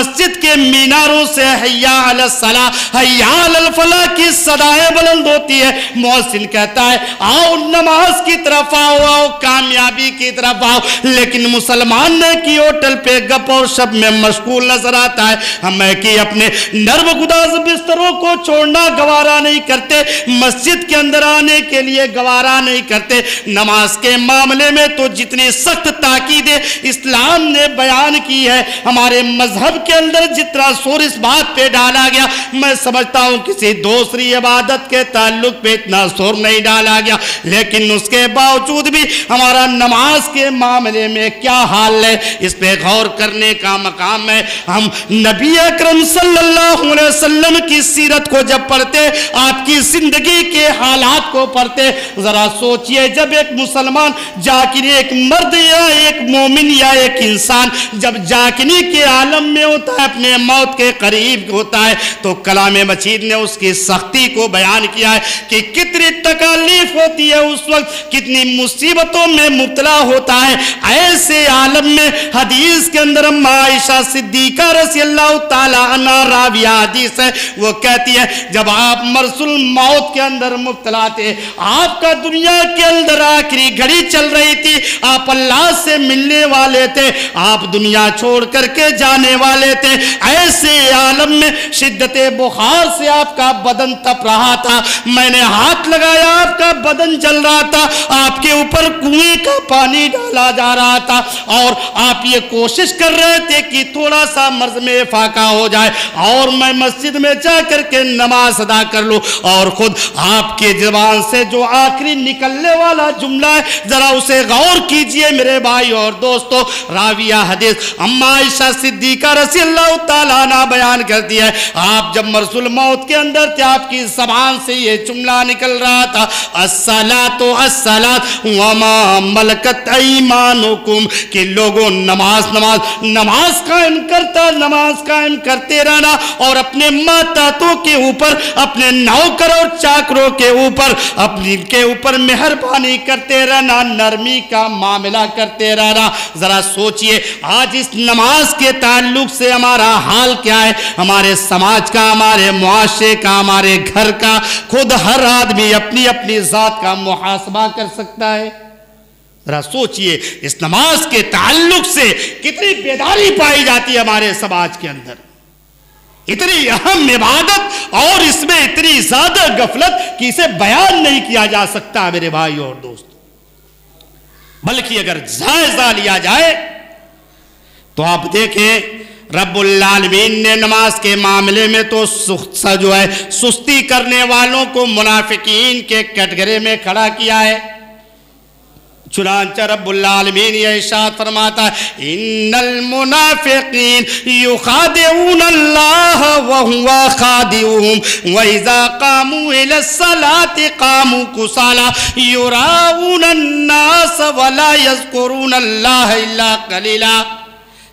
مسجد کے میناروں سے حیا علی الصلاۃ حیا علی الفلاح کی صدائیں بلند ہوتی ہے، مؤذن کہتا ہے آؤ نماز کی طرف آؤ، آؤ کامیابی کی طرف آؤ، لیکن مسلمان نے کی ہوٹل پہ گپ اور شپ میں مشغول نظر آتا ہے۔ ہمیں کہ اپنے نرم گداز بستروں کو چھوڑنا گوارا نہیں کرتے، مسجد کے اندر آنے کے لیے گوارا نہیں کرتے۔ نماز کے معاملے میں تو جتنی سخت تاکید اسلام نے بیان کی ہے، ہمارے مذہب کے اندر جتنا زور اس بات پہ ڈالا گیا، میں سمجھتا ہوں کسی دوسری عبادت کے تعلق پہ اتنا زور نہیں ڈالا گیا، لیکن اس کے باوجود بھی ہمارا نماز کے معاملے میں کیا حال ہے، اس پہ غور کرنے کا مقام ہے۔ ہم نبی اکرم صلی اللہ علیہ وسلم کی سیرت کو جب پڑھتے، آپ کی زندگی کے حالات کو پڑھتے، ذرا سوچئے جب ایک مسلمان جاکنی، ایک مرد یا ایک مومن یا ایک انسان جب جاکنی کے عالم میں ہوتا ہے، اپنے موت کے قریب ہوتا ہے، تو کلام مجید نے اس کی سختی کو بیان کیا ہے کہ کتنی تکالیف ہوتی ہے اس وقت، کتنی مصیبتوں میں مبتلا ہوتا ہے۔ ایسے عالم میں حدیث کے اندر عائشہ صدیقہ رضی اللہ تعالی عنہا راویہ حدیث ہے، وہ کہتی ہے جب آپ مرض الموت کے اندر مبتلا تھے، آپ کا دنیا کے اندر آخری گھڑی چل رہی تھی، آپ اللہ سے ملنے والے تھے، آپ دنیا چھوڑ کر کے جانے والے رہے تھے، ایسے عالم میں شدت بخار سے آپ کا بدن تپ رہا تھا، میں نے ہاتھ لگایا آپ کا بدن جل رہا تھا، آپ کے اوپر کنویں کا پانی ڈالا جا رہا تھا اور آپ یہ کوشش کر رہے تھے کہ تھوڑا سا مرض میں افاقہ ہو جائے اور میں مسجد میں جا کر کے نماز ادا کر لوں، اور خود آپ کے زبان سے جو آخری نکلنے والا جملہ ہے ذرا اسے غور کیجئے میرے بھائی اور دوستو۔ راویہ حدیث اما عائشہ صدیقہ رضی اللہ تعالیٰ عنہ بیان کرتی ہے، آپ جب مرض الموت کے اندر تھے آپ کی زبان سے یہ جملہ نکل رہا تھا، الصلاۃ الصلاۃ وما ملکت ایمانکم، کہ لوگوں نماز نماز نماز قائم کرتا، نماز قائم کرتے رہنا اور اپنے ماتاتوں کے اوپر، اپنے نوکر اور چاکروں کے اوپر، اپنے کے اوپر مہربانی کرتے رہنا، نرمی کا معاملہ کرتے رہنا۔ ذرا سوچئے آج اس نماز کے تعلق سے ہمارا حال کیا ہے، ہمارے سماج کا، ہمارے معاشرے کا، ہمارے گھر کا۔ خود ہر آدمی اپنی اپنی ذات کا محاسبہ کر سکتا ہے۔ ذرا سوچئے اس نماز کے تعلق سے کتنی بیداری پائی جاتی ہے ہمارے سماج کے اندر، اتنی اہم عبادت اور اس میں اتنی زیادہ غفلت کہ اسے بیان نہیں کیا جا سکتا میرے بھائی اور دوست۔ بلکہ اگر جائزہ لیا جائے تو آپ دیکھیں رب العالمین نے نماز کے معاملے میں تو جو ہے سستی کرنے والوں کو منافقین کے کٹگرے میں کھڑا کیا ہے۔ چنانچہ رب العالمین یہ ارشاد فرماتا ہے ان المنافقین یخادعون اللہ وهو خادعهم واذا قاموا الى الصلاة قاموا كسالى يراؤون الناس ولا يذكرون اللہ الا قلیلا،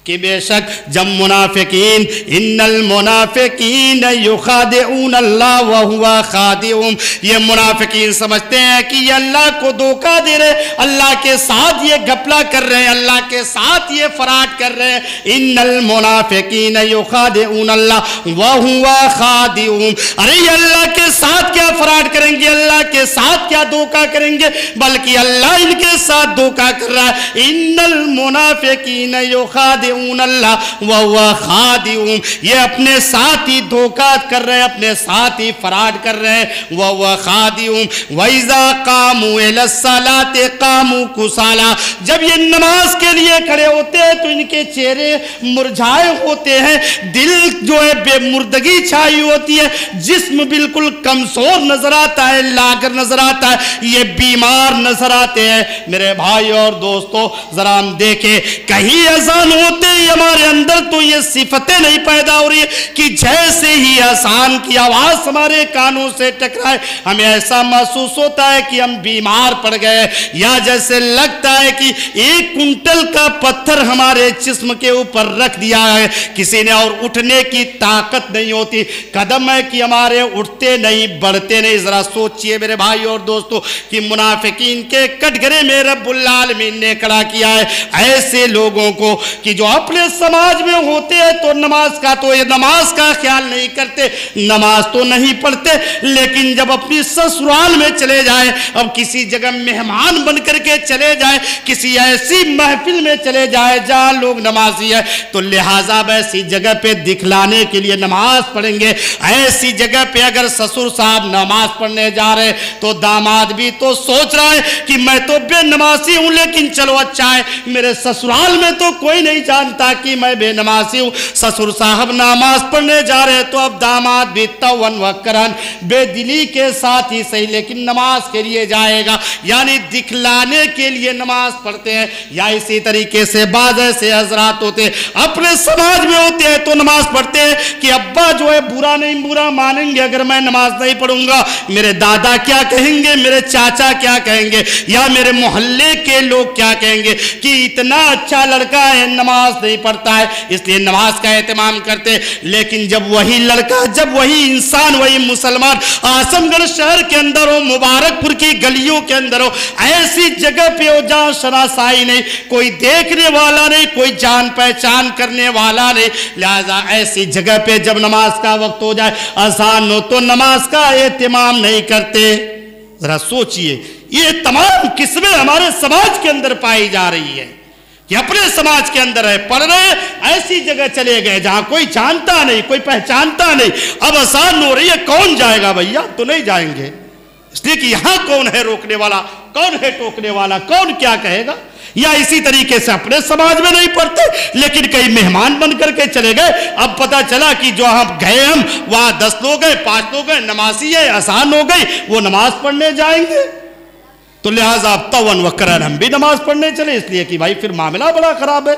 کہ بے شک جب منافقین ان المنافقین یخادعون اللہ وهو خادعهم، یہ منافقین سمجھتے ہیں کہ یہ اللہ کو دھوکہ دے رہے، اللہ کے ساتھ یہ گھپلا کر رہے ہیں، اللہ کے ساتھ یہ فراڈ کر رہے ہیں۔ ان المنافقین یخادعون اللہ وهو خادعهم، ارے یہ اللہ کے ساتھ کیا فراڈ کریں گے، اللہ کے ساتھ کیا دھوکہ کریں گے، بلکہ اللہ ان کے ساتھ دھوکہ کر رہا ہے۔ ان المنافقین یخادعون اللہ وهو خادعهم، یہ اپنے ساتھ ہی دھوکہ کر رہے ہیں، اپنے ساتھ ہی فراڈ کر رہے ہیں۔ وهو خادعهم واذا قاموا الى الصلاة قاموا كسالى، جب یہ نماز کے لیے کھڑے ہوتے ہیں تو ان کے چہرے مرجھائے ہوتے ہیں، دل جو ہے بے مردگی چھائی ہوتی ہے، جسم بالکل کمزور نظر آتا ہے، لاغر نظر آتا ہے، یہ بیمار نظر آتے ہیں۔ میرے بھائی اور دوستو ذرا ہم دیکھیں کہیں اذان ہوتے ہمارے اندر تو یہ صفتیں نہیں پیدا ہو رہی ہے کہ جیسے ہی اذان کی آواز ہمارے کانوں سے ٹکرائے ہمیں ایسا محسوس ہوتا ہے کہ ہم بیمار پڑ گئے، یا جیسے لگتا ہے کہ 1 کنٹل کا پتھر ہمارے جسم کے اوپر رکھ دیا ہے، کسی نے اور اٹھنے کی طاقت نہیں ہوتی، قدم ہے کہ ہمارے اٹھتے نہیں، بڑھتے نہیں۔ ذرا سوچئے میرے بھائی اور دوستو کہ منافقین کے کٹگرے میں رب العالمین نے کھڑا کیا ہے ایسے لوگوں کو کہ جو اپنے سماج میں ہوتے ہیں تو نماز کا تو یہ نماز کا خیال نہیں کرتے، نماز تو نہیں پڑھتے، لیکن جب اپنی سسرال میں چلے جائیں، اب کسی جگہ مہمان بن کر کے چلے جائیں، کسی ایسی محفل میں چلے جائیں جہاں لوگ نمازی ہیں، تو لہٰذا ایسی جگہ پہ دکھلانے کے لیے نماز پڑھیں گے۔ ایسی جگہ پہ اگر سسر صاحب نماز پڑھنے جا رہے تو داماد بھی تو سوچ رہا ہے کہ میں تو بے نمازی ہوں، لیکن چلو اچھا ہے میرے سسرال میں تو کوئی نہیں جانتا کہ میں بے نمازی ہوں۔ سسر صاحب نماز پڑھنے جا رہے تو اب داماد بھی تون و کرن بے دلی کے ساتھ ہی صحیح لیکن نماز کے لیے جائے گا، یعنی دکھلانے کے لیے نماز پڑھتے ہیں۔ یا اسی طریقے سے بعض ایسے حضرات ہوتے ہیں اپنے سماج میں ہوتے ہیں تو نماز پڑھتے ہیں کہ ابا جو ہے برا نہیں برا مانیں گے اگر میں نماز نہیں پڑھوں گا، میرے دادا کیا کہیں گے، میرے چاچا کیا کہیں گے، یا میرے محلے کے لوگ کیا کہیں گے کہ اتنا اچھا لڑکا ہے نماز نہیں پڑھتا ہے، اس لیے نماز کا اہتمام کرتے۔ لیکن جب وہی لڑکا، جب وہی انسان، وہی مسلمان اعظم گڑھ شہر کے اندر ہو، مبارک پور کی گلیوں کے اندر ہو، ایسی جگہ پہ ہو جہاں شناسائی نہیں، کوئی دیکھنے والا نہیں، کوئی جان پہچان کرنے والا نہیں، لہذا ایسی جگہ پہ جب نماز کا وقت ہو جائے، اذان ہو تو نماز کا اہتمام نہیں کرتے۔ ذرا سوچئے یہ تمام قسمیں ہمارے سماج کے اندر پائی جا رہی ہے۔ کہ اپنے سماج کے اندر ہے، پڑھ رہے، ایسی جگہ چلے گئے جہاں کوئی جانتا نہیں، کوئی پہچانتا نہیں، اب آسان ہو رہی ہے، کون جائے گا بھیا؟ تو نہیں جائیں گے، اس لیے کہ یہاں کون ہے روکنے والا، کون ہے ٹوکنے والا، کون کیا کہے گا؟ یا اسی طریقے سے اپنے سماج میں نہیں پڑھتے لیکن کئی مہمان بن کر کے چلے گئے، اب پتا چلا کہ جو ہم گئے ہم وہاں 10 لوگ ہیں، 5 لوگ ہیں، نمازی ہے، آسان ہو گئی، وہ نماز پڑھنے جائیں گے، تو لہٰذا اب طوعاً وقرآن ہم بھی نماز پڑھنے چلے، اس لیے کہ بھائی پھر معاملہ بڑا خراب ہے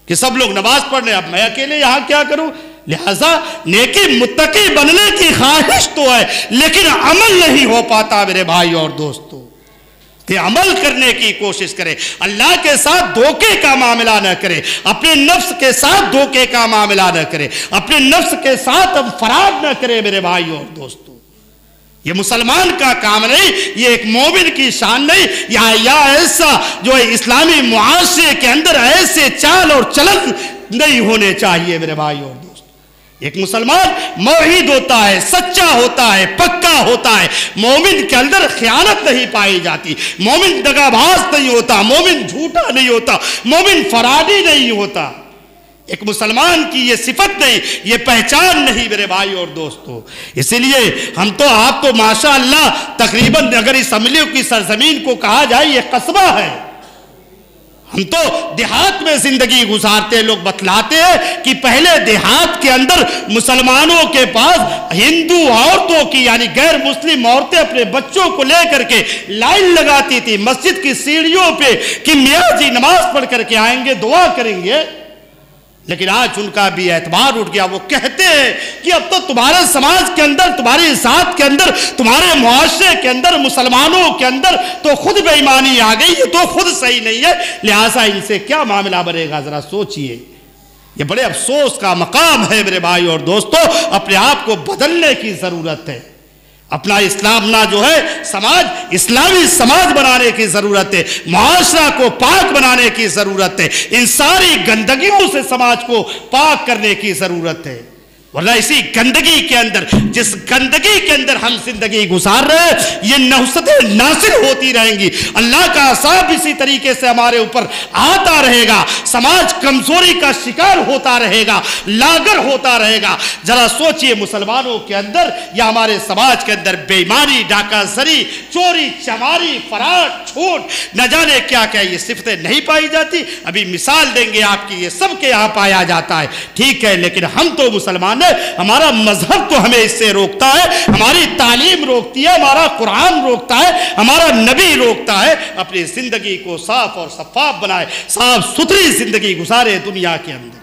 کہ سب لوگ نماز پڑھنے، اب میں اکیلے یہاں کیا کروں؟ لہٰذا نیکی متقی بننے کی خواہش تو ہے لیکن عمل نہیں ہو پاتا میرے بھائی اور دوستو، کہ عمل کرنے کی کوشش کرے، اللہ کے ساتھ دھوکے کا معاملہ نہ کرے، اپنے نفس کے ساتھ دھوکے کا معاملہ نہ کرے، اپنے نفس کے ساتھ فراد نہ کرے میرے بھائی اور دوستو۔ یہ مسلمان کا کام نہیں، یہ ایک مومن کی شان نہیں، یا ایسا جو ہے اسلامی معاشرے کے اندر ایسے چال اور چلن نہیں ہونے چاہیے میرے بھائی اور دوستو۔ ایک مسلمان موحد ہوتا ہے، سچا ہوتا ہے، پکا ہوتا ہے، مومن کے اندر خیانت نہیں پائی جاتی، مومن دغا باز نہیں ہوتا، مومن جھوٹا نہیں ہوتا، مومن فرادی نہیں ہوتا۔ ایک مسلمان کی یہ صفت نہیں، یہ پہچان نہیں میرے بھائی اور دوستو۔ اسی لیے ہم تو آپ تو ماشاءاللہ تقریباً اگر اس عملیوں کی سرزمین کو کہا جائے یہ قصبہ ہے، ہم تو دیہات میں زندگی گزارتے، لوگ بتلاتے ہیں کہ پہلے دیہات کے اندر مسلمانوں کے پاس ہندو عورتوں کی یعنی غیر مسلم عورتیں اپنے بچوں کو لے کر کے لائن لگاتی تھی مسجد کی سیڑھیوں پہ کہ میاں جی نماز پڑھ کر کے آئیں گے، دعا کریں گے، لیکن آج ان کا بھی اعتبار اٹھ گیا۔ وہ کہتے ہیں کہ اب تو تمہارے سماج کے اندر، تمہاری ذات کے اندر، تمہارے معاشرے کے اندر، مسلمانوں کے اندر تو خود بے ایمانی آ گئی، یہ تو خود صحیح نہیں ہے، لہٰذا ان سے کیا معاملہ بنے گا؟ ذرا سوچئے، یہ بڑے افسوس کا مقام ہے میرے بھائی اور دوستو۔ اپنے آپ کو بدلنے کی ضرورت ہے، اپنا اسلام نہ جو ہے سماج، اسلامی سماج بنانے کی ضرورت ہے، معاشرہ کو پاک بنانے کی ضرورت ہے، ان ساری گندگیوں سے سماج کو پاک کرنے کی ضرورت ہے، ورنہ اسی گندگی کے اندر، جس گندگی کے اندر ہم زندگی گزار رہے ہیں، یہ نحوستیں نازل ہوتی رہیں گی، اللہ کا عذاب اسی طریقے سے ہمارے اوپر آتا رہے گا، سماج کمزوری کا شکار ہوتا رہے گا، لاغر ہوتا رہے گا۔ ذرا سوچئے مسلمانوں کے اندر یا ہمارے سماج کے اندر بے ایمانی، ڈاکہ زنی، چوری چماری، فرار، جھوٹ، نہ جانے کیا کیا یہ صفتیں نہیں پائی جاتی؟ ابھی مثال دیں گے آپ کی، یہ سب کے یہاں پایا جاتا ہے، ٹھیک ہے، لیکن ہم تو مسلمان، ہمارا مذہب تو ہمیں اس سے روکتا ہے، ہماری تعلیم روکتی ہے، ہمارا قرآن روکتا ہے، ہمارا نبی روکتا ہے۔ اپنی زندگی کو صاف اور شفاف بنائے، صاف ستھری زندگی گزارے دنیا کے اندر۔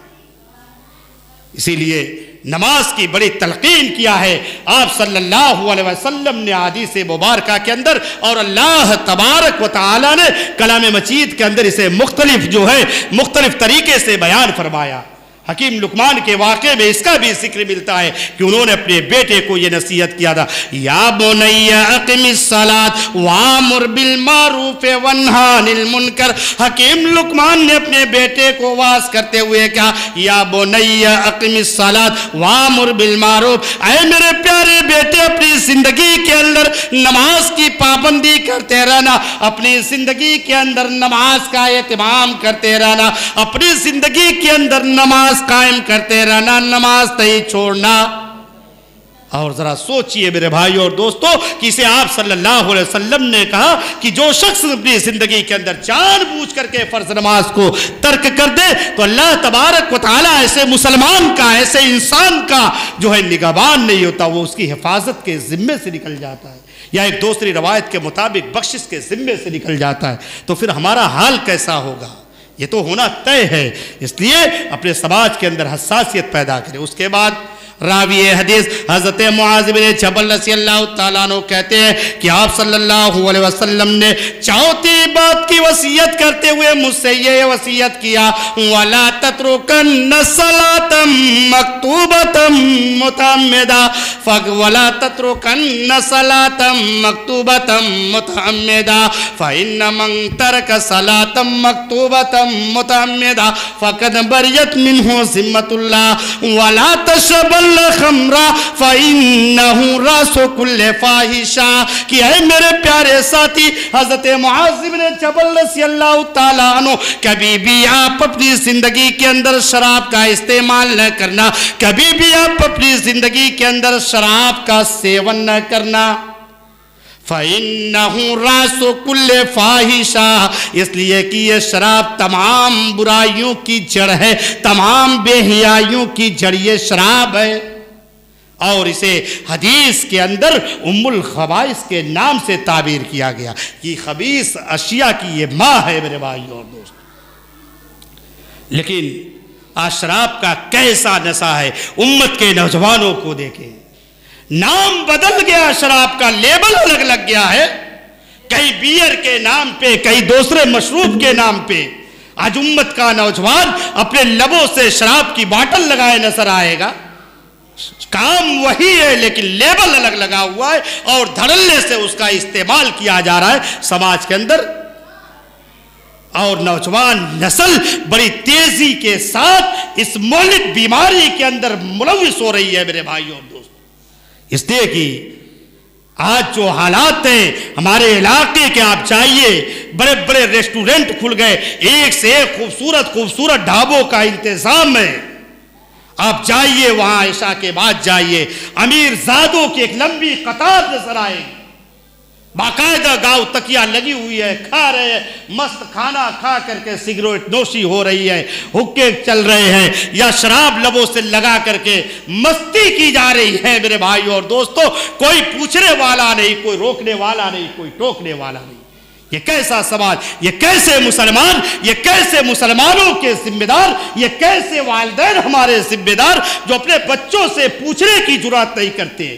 اسی لیے نماز کی بڑی تلقین کیا ہے آپ صلی اللہ علیہ وسلم نے حدیث مبارکہ کے اندر، اور اللہ تبارک و تعالی نے کلام مجید کے اندر اسے مختلف طریقے سے بیان فرمایا۔ حکیم لقمان کے واقعے میں اس کا بھی ذکر ملتا ہے کہ انہوں نے اپنے بیٹے کو یہ نصیحت کیا تھا، یا بنی اقم الصلاۃ وامر بالمعروف وانہی عن المنکر۔ حکیم لقمان نے اپنے بیٹے کو واعظ کرتے ہوئے کہا، یا بنی اقم الصلاۃ وامر بالمعروف، اے میرے پیارے بیٹے اپنی زندگی کے اندر نماز کی پابندی کرتے رہنا، اپنی زندگی کے اندر نماز کا اہتمام کرتے رہنا، اپنی زندگی کے اندر نماز قائم کرتے رہنا، نماز نہیں چھوڑنا۔ اور ذرا سوچئے میرے بھائی اور دوستو کہ اسے آپ صلی اللہ علیہ وسلم نے کہا کہ جو شخص اپنی زندگی کے اندر جان بوجھ کر کے فرض نماز کو ترک کر دے تو اللہ تبارک و تعالیٰ ایسے مسلمان کا، ایسے انسان کا جو ہے نگہبان نہیں ہوتا، وہ اس کی حفاظت کے ذمے سے نکل جاتا ہے، یا ایک دوسری روایت کے مطابق بخشش کے ذمے سے نکل جاتا ہے۔ تو پھر ہمارا حال کیسا ہوگا؟ یہ تو ہونا طے ہے، اس لیے اپنے سماج کے اندر حساسیت پیدا کرے۔ اس کے بعد راوی حدیث حضرت معاذ بن جبل رضی اللہ تعالیٰ عنہ کہتے ہیں کہ آپ صلی اللہ علیہ وسلم نے چوتھی بات کی وصیت کرتے ہوئے مجھ سے یہ وصیت کیا، وَلَا تَتْرُكَنَّ صَلَاةً مَكْتُوبَةً مُتَعَمِّدًا وَلَا تَتْرُكَنَّ صَلَاةً مَكْتُوبَةً مُتَعَمِّدًا فَإِنَّ مَنْ تَرَكَ صَلَاةً مَكْتُوبَةً مُتَعَمِّدًا فَقَدْ بَرِئَتْ مِنْهُ ذِمَّةُ اللَّهِ وَلَا تَشْرَبْ الخمر فإنه رأس كل فاحشہ، کہ اے میرے پیارے ساتھی حضرت معاذ بن جبل رضی اللہ تعالیٰ عنہ، کبھی بھی آپ اپنی زندگی کے اندر شراب کا استعمال نہ کرنا، کبھی بھی آپ اپنی زندگی کے اندر شراب کا سیون نہ کرنا۔ فَإِنَّهُ رَأْسُ كُلِّ فَاحِشَةٍ، اس لیے کہ یہ شراب تمام برائیوں کی جڑ ہے، تمام بے حیائیوں کی جڑ یہ شراب ہے، اور اسے حدیث کے اندر ام الخبائث کے نام سے تعبیر کیا گیا کہ خبیث اشیاء کی یہ ماں ہے میرے بھائیوں اور دوستوں۔ لیکن آج شراب کا کیسا نشہ ہے، امت کے نوجوانوں کو دیکھیں، نام بدل گیا، شراب کا لیبل الگ لگ گیا ہے، کئی بیئر کے نام پہ، کئی دوسرے مشروب کے نام پہ۔ آج امت کا نوجوان اپنے لبوں سے شراب کی باٹل لگائے نظر آئے گا، کام وہی ہے لیکن لیبل الگ لگا ہوا ہے، اور دھڑلے سے اس کا استعمال کیا جا رہا ہے سماج کے اندر، اور نوجوان نسل بڑی تیزی کے ساتھ اس مہلک بیماری کے اندر ملوث ہو رہی ہے میرے بھائیوں اور دوستوں۔ اس لیے کہ آج جو حالات ہیں ہمارے علاقے کے، آپ جائیے بڑے بڑے ریسٹورنٹ کھل گئے، ایک سے ایک خوبصورت خوبصورت ڈھابوں کا انتظام ہے، آپ جائیے وہاں عشاء کے بعد جائیے، امیر زادوں کی ایک لمبی قطار نظر آئے گی، باقاعدہ گاؤں تکیہ لگی ہوئی ہے، کھا رہے ہیں، مست کھانا کھا کر کے سگریٹ نوشی ہو رہی ہے، حقے چل رہے ہیں، یا شراب لبوں سے لگا کر کے مستی کی جا رہی ہے میرے بھائیوں اور دوستوں۔ کوئی پوچھنے والا نہیں، کوئی روکنے والا نہیں، کوئی ٹوکنے والا نہیں۔ یہ کیسا سماج، یہ کیسے مسلمان، یہ کیسے مسلمانوں کے ذمہ دار، یہ کیسے والدین ہمارے ذمہ دار جو اپنے بچوں سے پوچھنے کی جرات نہیں کرتے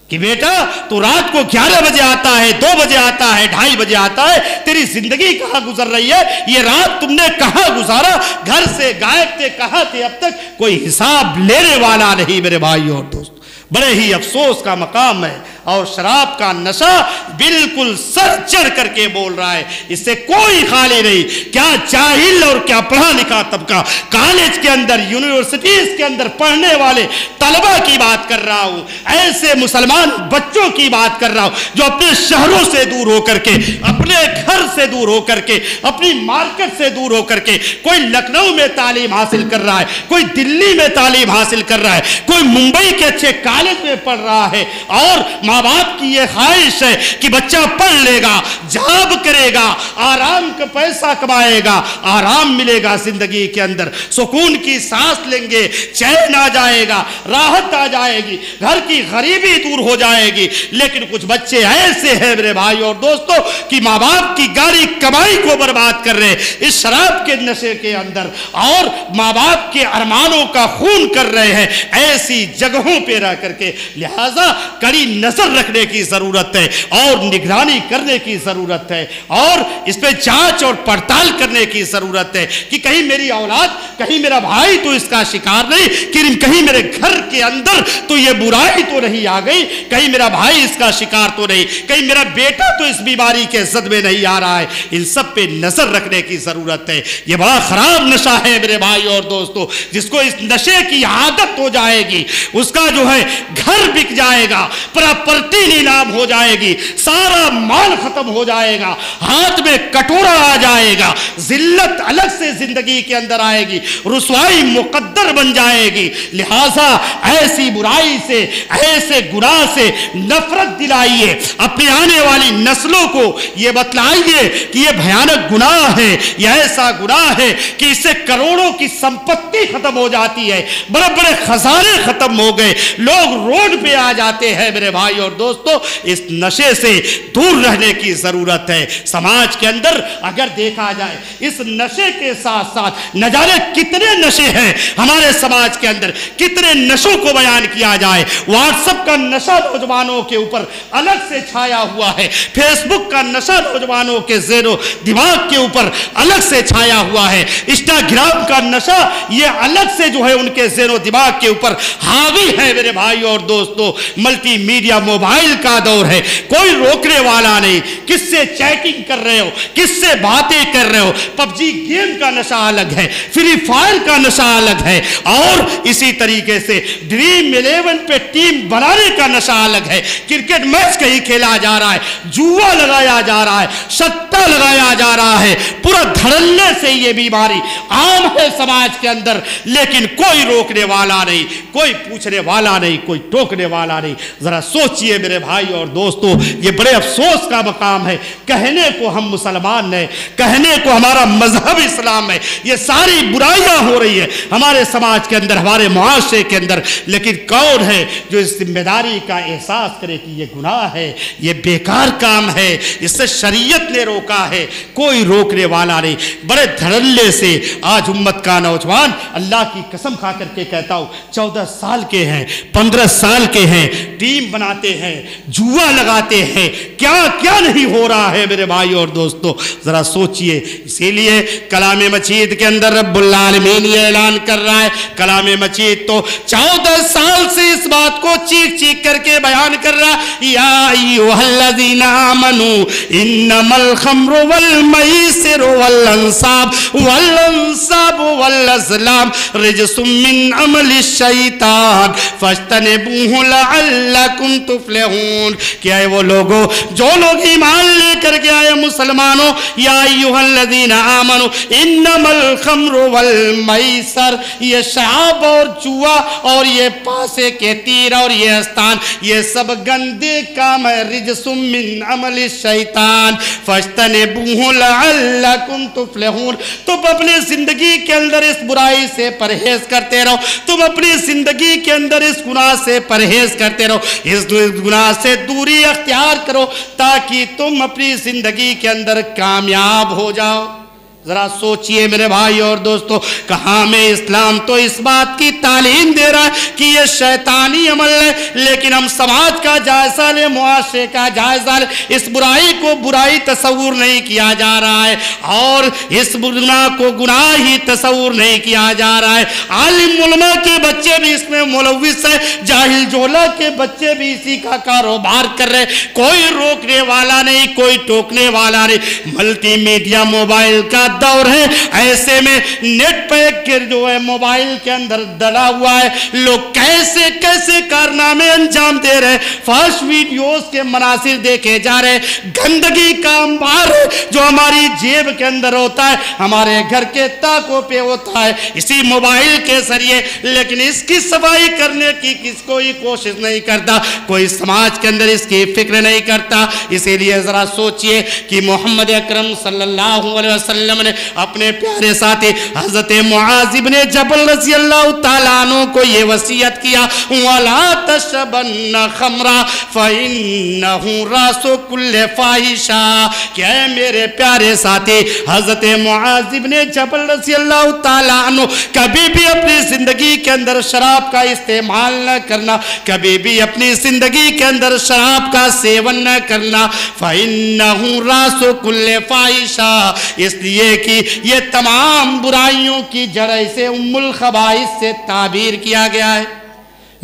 کہ بیٹا تو رات کو 11 بجے آتا ہے، 2 بجے آتا ہے، 2:30 بجے آتا ہے، تیری زندگی کہاں گزر رہی ہے، یہ رات تم نے کہاں گزارا، گھر سے غائب تھے، کہاں تھے، اب تک کوئی حساب لینے والا نہیں میرے بھائیوں اور دوستوں۔ بڑے ہی افسوس کا مقام ہے، اور شراب کا نشہ بالکل سر چڑھ کر کے بول رہا ہے، اس سے کوئی خالی نہیں۔ کیا جاہل اور کیا پڑھا لکھا طبقہ، کالج کے اندر، یونیورسٹیز کے اندر پڑھنے والے طلبہ کی بات کر رہا ہوں، ایسے مسلمان بچوں کی بات کر رہا ہوں جو اپنے شہروں سے دور ہو کر کے، اپنے گھر سے دور ہو کر کے، اپنی مارکیٹ سے دور ہو کر کے، کوئی لکھنؤ میں تعلیم حاصل کر رہا ہے، کوئی دلی میں تعلیم حاصل کر رہا ہے، کوئی ممبئی کے اچھے کالج میں پڑھ رہا ہے، اور ماں باپ کی یہ خواہش ہے کہ بچہ پڑھ لے گا، جاب کرے گا، آرام کا پیسہ کمائے گا، آرام ملے گا زندگی کے اندر، سکون کی سانس لیں گے، چین آ جائے گا، راحت آ جائے گی، گھر کی غریبی دور ہو جائے گی۔ لیکن کچھ بچے ایسے ہیں میرے بھائی اور دوستوں کہ ماں باپ کی گاری کمائی کو برباد کر رہے اس شراب کے نشے کے اندر، اور ماں باپ کے ارمانوں کا خون کر رہے ہیں ایسی جگہوں پہ رہ کر کے۔ لہذا کڑی نظر رکھنے کی ضرورت ہے، اور نگرانی کرنے کی ضرورت ہے، اور اس پہ جانچ اور پڑتال کرنے کی ضرورت ہے کہ کہیں میری اولاد، کہیں میرا بھائی تو اس کا شکار نہیں، کہ کہیں میرے گھر کے اندر تو یہ برائی تو نہیں آ گئی، کہیں میرا بھائی اس کا شکار تو نہیں، کہیں میرا بیٹا تو اس بیماری کے زد میں نہیں آ رہا ہے۔ ان سب پہ نظر رکھنے کی ضرورت ہے۔ یہ بڑا خراب نشہ ہے میرے بھائی اور دوستو، جس کو اس نشے کی عادت ہو جائے گی، اس کا جو ہے گھر بک جائے گا، پراپرٹی نیلام ہو جائے گی، سارا مال ختم ہو جائے گا، ہاتھ میں کٹورا آ جائے گا، ذلت الگ سے زندگی کے اندر آئے گی، رسوائی مقدر بن جائے گی۔ لہذا ایسی برائی سے، ایسے گناہ سے نفرت دلائیے، اپنی آنے والی نسلوں کو یہ بتلائیے کہ یہ بھیانک گناہ ہے، یہ ایسا گناہ ہے کہ اس سے کروڑوں کی سمپتی ختم ہو جاتی ہے، بڑے بڑے خزانے ختم ہو گئے، لوگ روڈ پہ آ جاتے ہیں میرے بھائی اور دوستو۔ اس نشے سے دور رہنے کی ضرورت ہے۔ سماج کے اندر اگر دیکھا جائے اس نشے کے ساتھ ساتھ نہ جانے کتنے نشے ہیں ہمارے سماج کے اندر، کتنے نشوں کو بیان کیا جائے۔ واٹس ایپ کا نشہ نوجوانوں کے اوپر الگ سے چھایا ہوا ہے، فیس بک کا نشہ نوجوانوں کے ذہن و دماغ کے اوپر الگ سے چھایا ہوا ہے، انسٹاگرام کا نشہ یہ الگ سے جو ہے ان کے ذہن و دماغ کے اوپر حاوی ہے میرے بھائی اور دوستو۔ ملٹی میڈیا موبائل کا دور ہے، کوئی روکنے والا نہیں. کس سے چیٹنگ کر رہے ہو، کس سے باتیں کر رہے ہو. پب جی گیم کا نشہ الگ ہے، فری فائر کا نشہ الگ ہے، اور اسی طریقے سے ڈریم 11 پہ ٹیم بنانے کا نشہ الگ ہے. کرکٹ میچ کہیں کھیلا جا رہا ہے، جوا لگایا جا رہا ہے، سٹا لگایا جا رہا ہے. پورا دھڑلے سے یہ بیماری عام ہے سماج کے اندر، لیکن کوئی روکنے والا نہیں، کوئی پوچھنے والا نہیں، کوئی ٹوکنے والا نہیں. ذرا سوچئے میرے بھائی اور دوستو، یہ بڑے افسوس کا مقام ہے. کہنے کو ہم مسلمان ہیں، کہنے کو ہمارا مذہب اسلام ہے، یہ ساری برائیاں ہو رہی ہے ہمارے سماج کے اندر، ہمارے معاشرے کے اندر، لیکن کون ہے جو اس ذمہ داری کا احساس کرے کہ یہ گناہ ہے، یہ بیکار کام ہے، اس سے شریعت نے روکا ہے. کوئی روکنے والا نہیں. بڑے دھڑلے سے آج امت کا نوجوان، اللہ کی قسم کھا کر کے کہتا ہوں، 14 سال کے ہیں، 15 سال کے ہیں، ٹیم بناتے ہیں، جوا لگاتے ہیں. کیا کیا نہیں ہو رہا ہے میرے بھائی اور دوستو، ذرا سوچئے. اسی لیے کلام مجید کے اندر رب العالمین یہ اعلان کر رہا ہے. کلام مجید تو 14 سال سے اس بات کو چیخ چیخ کر کے بیان کر رہا ہے. یا ایھا الذین آمنوا انما الخمر والمیسر والانصاب والازلام رجس من عمل الشیطان فاجتنبوہ لعلکم تفلحون. کیا ہے وہ لوگوں جو لوگ ایمان لے کر کے آئے مسلمانوں، یا ایھا الذین آمنوا انما الخمر والمیسر، یہ شراب اور جوا اور یہ پاسے کے تیر اور یہ استان، یہ سب گندے کام ہے. رجس من عمل الشیطان فاجتنبوہ لعلکم تفلحون. تم اپنی زندگی کے اندر اس برائی سے پرہیز کرتے رہو، تم اپنی زندگی کے اندر اس گناہ سے پرہیز کرتے رہو، اس گناہ سے دوری اختیار کرو تاکہ تم اپنی زندگی کے اندر کامیاب ہو جاؤ. ذرا سوچئے میرے بھائی اور دوستو، کہاں میں اسلام تو اس بات کی تعلیم دے رہا ہے کہ یہ شیطانی عمل ہے، لیکن ہم سماج کا جائزہ لیں، معاشرے کا جائزہ لیں، اس برائی کو برائی تصور نہیں کیا جا رہا ہے، اور اس گناہ کو گناہ ہی تصور نہیں کیا جا رہا ہے. عالم علماء کے بچے بھی اس میں ملوث ہیں، جاہل جولا کے بچے بھی اسی کا کاروبار کر رہے. کوئی روکنے والا نہیں، کوئی ٹوکنے والا نہیں. ملٹی میڈیا موبائل کا دور ہے، ایسے میں نیٹ پہ جو ہے موبائل کے اندر ڈلا ہوا ہے، لوگ کیسے کیسے کارنامے انجام دے رہے، فحش ویڈیوز کے مناظر دیکھے جا رہے. گندگی کا انبار ہے جو ہماری جیب کے اندر ہوتا ہے، ہمارے گھر کے تاکوں پہ ہوتا ہے اسی موبائل کے ذریعے، لیکن اس کی صفائی کرنے کی کوئی کوشش نہیں کرتا، کوئی سماج کے اندر اس کی فکر نہیں کرتا. اسی لیے ذرا سوچئے کہ محمد اکرم صلی اللہ علیہ وسلم نے اپنے پیارے ساتھی حضرت معاذ بن جبل رضی اللہ تعالیٰ عنہ کو یہ وصیت کیا، وَلَا تَشْرَبَنَّ خَمْرًا فَإِنَّهُ رَأْسُ كُلِّ فَاحِشَةٍ. کہ اے میرے پیارے ساتھی حضرت معاذ بن جبل رضی اللہ تعالیٰ عنہ، کبھی بھی اپنی زندگی کے اندر شراب کا استعمال نہ کرنا، کبھی بھی اپنی زندگی کے اندر شراب کا سیون نہ کرنا. فَإِنَّهُ رَأْسُ كُلِّ فَاحِشَةٍ، اس لیے کہ یہ تمام برائیوں کی جڑ سے ام الخبائث سے تعبیر کیا گیا ہے.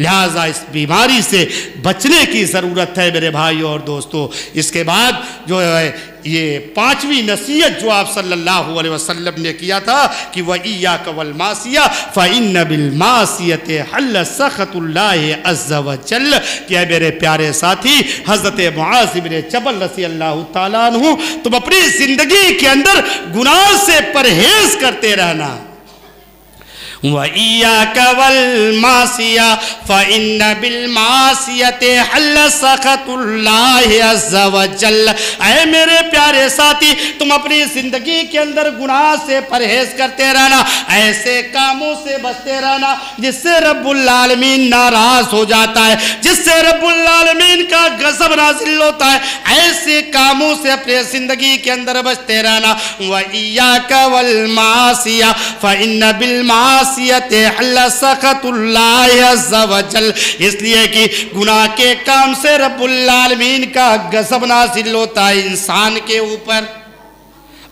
لہٰذا اس بیماری سے بچنے کی ضرورت ہے میرے بھائی اور دوستو. اس کے بعد جو ہے یہ 5ویں نصیحت جو آپ صلی اللہ علیہ وسلم نے کیا تھا کہ وَإِيَّاكَ وَالْمَعْصِيَةَ فَإِنَّ بِالْمَعْصِيَةِ حَلَّ سَخَطُ اللَّهِ عَزَّ وَجَلَّ. کہ میرے پیارے ساتھی حضرت معاذ بن جبل رضی اللہ تعالیٰ عنہ، تم اپنی زندگی کے اندر گناہ سے پرہیز کرتے رہنا. وَإِيَّاكَ وَالْمَعْصِيَةَ فَإِنَّ بِالْمَعْصِيَةِ حَلَّ سَخَطُ اللَّهِ عَزَّ وَجَلَّ. اے میرے پیارے ساتھی، تم اپنی زندگی کے اندر گناہ سے پرہیز کرتے رہنا، ایسے کاموں سے بچتے رہنا جس سے رب العالمین ناراض ہو جاتا ہے، جس سے رب العالمین کا غضب نازل ہوتا ہے. ایسے کاموں سے اپنے زندگی کے اندر بچتے رہنا. وَإِيَّاكَ وَالْمَعْصِيَةَ فَإِنَّ بِالْمَعْصِيَةِ حل سخط اللہ عز وجل. اس لیے کہ گناہ کے کام سے رب العالمین کا غضب نازل ہوتا ہے انسان کے اوپر.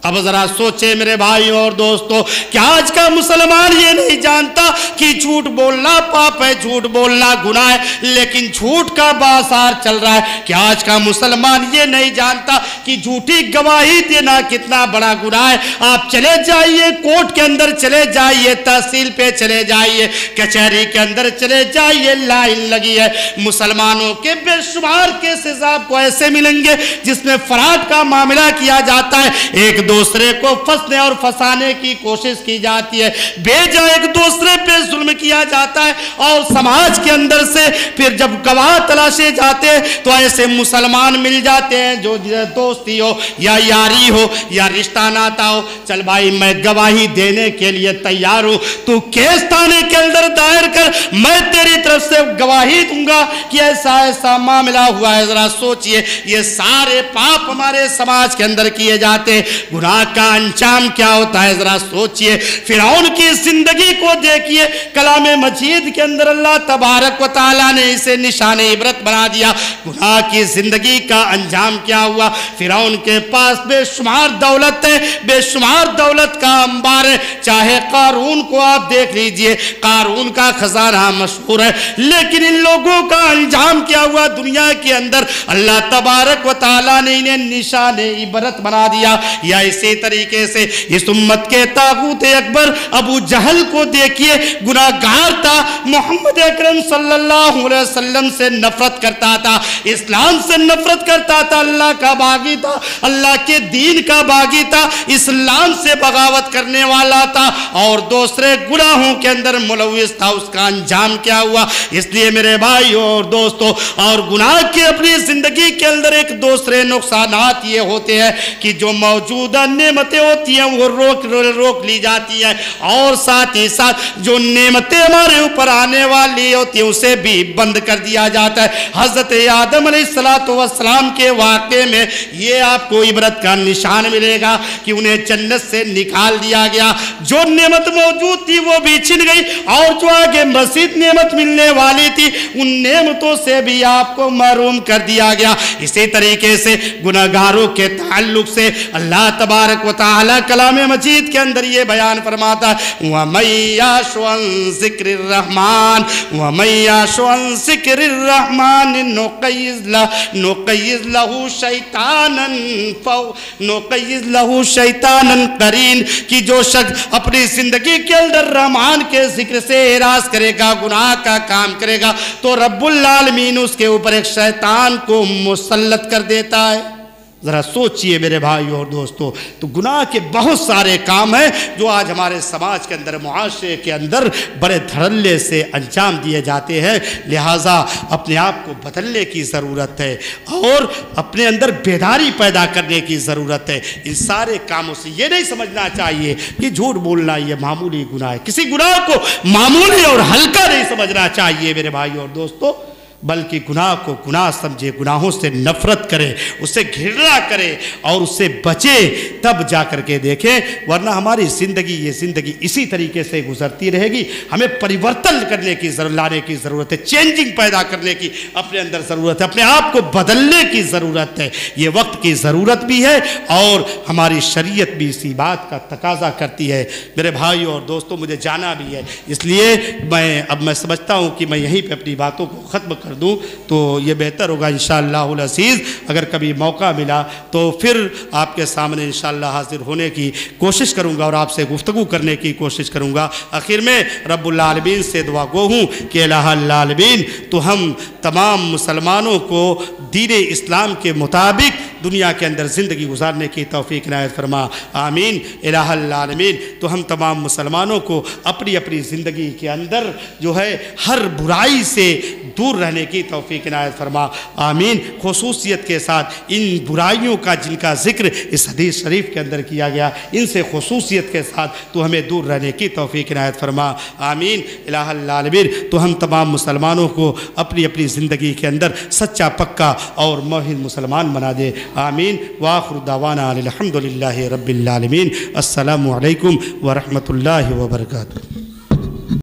اب ذرا سوچے میرے بھائیوں اور دوستوں کہ آج کا مسلمان یہ نہیں جانتا کہ جھوٹ بولنا پاپ ہے، جھوٹ بولنا گناہ ہے، لیکن جھوٹ کا بازار چل رہا ہے کہ آج کا مسلمان یہ نہیں جانتا کہ جھوٹی گواہی دینا کتنا بڑا گناہ ہے۔ آپ چلے جائیے کورٹ کے اندر، چلے جائیے تحصیل پہ، چلے جائیے کچہری کے اندر، چلے جائیے لائن لگی ہے، مسلمانوں کے بے شمار کیسز آپ کو ایسے ملیں گے جس میں فراڈ کا معاملہ کیا جاتا ہے، ایک دوسرے کو پھنسنے اور پھنسانے کی کوشش کی جاتی ہے، بے جا ایک دوسرے پہ ظلم کیا جاتا ہے، اور سماج کے اندر سے پھر جب گواہ تلاشے جاتے ہیں تو ایسے مسلمان مل جاتے ہیں جو دوستی ہو یا یاری ہو یا رشتہ ناتا ہو، چل بھائی میں گواہی دینے کے لیے تیار ہوں، تو کیس تھانے کے اندر دائر کر، میں تیری طرف سے گواہی دوں گا کہ ایسا ایسا معاملہ ہوا ہے۔ ذرا سوچئے یہ سارے پاپ ہمارے سماج کے اندر کیے جاتے ہیں، گناہ کا انجام کیا ہوتا ہے ذرا سوچئے۔ فرعون کی زندگی کو دیکھیے، کلام مجید کے اندر اللہ تبارک و تعالیٰ نے اسے نشان عبرت بنا دیا۔ گناہ کی زندگی کا انجام کیا ہوا؟ فرعون کے پاس بے شمار دولت ہے، بے شمار دولت کا انبار ہے، چاہے قارون کو آپ دیکھ لیجئے، قارون کا خزانہ مشہور ہے، لیکن ان لوگوں کا انجام کیا ہوا دنیا کے اندر؟ اللہ تبارک و تعالیٰ نے انہیں نشان عبرت بنا دیا۔ یا اسی طریقے سے اس امت کے طاغوت اکبر ابو جہل کو دیکھیے، گناہگار تھا، محمد اکرم صلی اللہ علیہ وسلم سے نفرت کرتا تھا، اسلام سے نفرت کرتا تھا، اللہ کا باغی تھا، اللہ کے دین کا باغی تھا، اسلام سے بغاوت کرنے والا تھا اور دوسرے گناہوں کے اندر ملوث تھا۔ اس کا انجام کیا ہوا؟ اس لیے میرے بھائیوں اور دوستوں، اور گناہ کے اپنی زندگی کے اندر ایک دوسرے نقصانات یہ ہوتے ہیں کہ جو موجودہ نعمتیں ہوتی ہیں وہ روک لی جاتی ہیں، اور ساتھ ہی ساتھ جو نعمتیں ہمارے اوپر آنے والی ہوتی ہیں اسے بھی بند کر دیا جاتا ہے۔ حضرت آدم علیہ السلام کے واقعے میں یہ آپ کو عبرت کا نشان ملے گا کہ انہیں جنت سے نکال دیا گیا، جو نعمت موجود تھی وہ بھی چھن گئی، اور جو آگے مزید نعمت ملنے والی تھی ان نعمتوں سے بھی آپ کو محروم کر دیا گیا۔ اسی طریقے سے گناہگاروں کے تعلق سے اللہ تبارک و تعالی کلام مجید کے اندر یہ بیان فرماتا ہے، وَمَن يَعْشُ عَن ذِكْرِ الرَّحْمَنِ وَمَن يَعْشُ عَن ذِكْرِ الرَّحْمَنِ نُقَيِّضْ لَهُ شَيْطَانًا قَرِينًا، کہ جو شخص اپنی زندگی کے اندر رحمان کے ذکر سے اعراض کرے گا، گناہ کا کام کرے گا، تو رب العالمین اس کے اوپر ایک شیطان کو مسلط کر دیتا ہے۔ ذرا سوچئے میرے بھائی اور دوستو، تو گناہ کے بہت سارے کام ہیں جو آج ہمارے سماج کے اندر، معاشرے کے اندر بڑے دھڑلے سے انجام دیے جاتے ہیں، لہٰذا اپنے آپ کو بدلنے کی ضرورت ہے اور اپنے اندر بیداری پیدا کرنے کی ضرورت ہے۔ ان سارے کاموں سے یہ نہیں سمجھنا چاہیے کہ جھوٹ بولنا یہ معمولی گناہ ہے، کسی گناہ کو معمولی اور ہلکا نہیں سمجھنا چاہیے میرے بھائی اور دوستو، بلکہ گناہ کو گناہ سمجھے، گناہوں سے نفرت کرے، اس سے گھرنا کرے اور اس سے بچے، تب جا کر کے دیکھیں، ورنہ ہماری زندگی یہ زندگی اسی طریقے سے گزرتی رہے گی۔ ہمیں پریورتن کرنے کی لانے کی ضرورت ہے، چینجنگ پیدا کرنے کی اپنے اندر ضرورت ہے، اپنے آپ کو بدلنے کی ضرورت ہے، یہ وقت کی ضرورت بھی ہے اور ہماری شریعت بھی اسی بات کا تقاضا کرتی ہے۔ میرے بھائیوں اور دوستوں، مجھے جانا بھی ہے، اس لیے میں سمجھتا ہوں کہ میں یہیں پہ اپنی باتوں کو ختم کر دوں تو یہ بہتر ہوگا انشاءاللہ العزیز۔ اگر کبھی موقع ملا تو پھر آپ کے سامنے انشاءاللہ حاضر ہونے کی کوشش کروں گا اور آپ سے گفتگو کرنے کی کوشش کروں گا۔ آخر میں رب العالمین سے دعا گو ہوں کہ الہ العالمین تو ہم تمام مسلمانوں کو دین اسلام کے مطابق دنیا کے اندر زندگی گزارنے کی توفیق عنایت فرما، آمین۔ الہ العالمین تو ہم تمام مسلمانوں کو اپنی اپنی زندگی کے اندر جو ہے ہر برائی سے دور رہنے کی توفیق عنایت فرما، آمین۔ خصوصیت کے ساتھ ان برائیوں کا جن کا ذکر اس حدیث شریف کے اندر کیا گیا، ان سے خصوصیت کے ساتھ تو ہمیں دور رہنے کی توفیق عنایت فرما، آمین۔ الہ العالمین تو ہم تمام مسلمانوں کو اپنی اپنی زندگی کے اندر سچا پکا اور موحد مسلمان بنا دے، آمین۔ وآخر دعوانا الحمدللہ رب العالمین۔ السلام علیکم ورحمۃ اللہ وبرکاتہ۔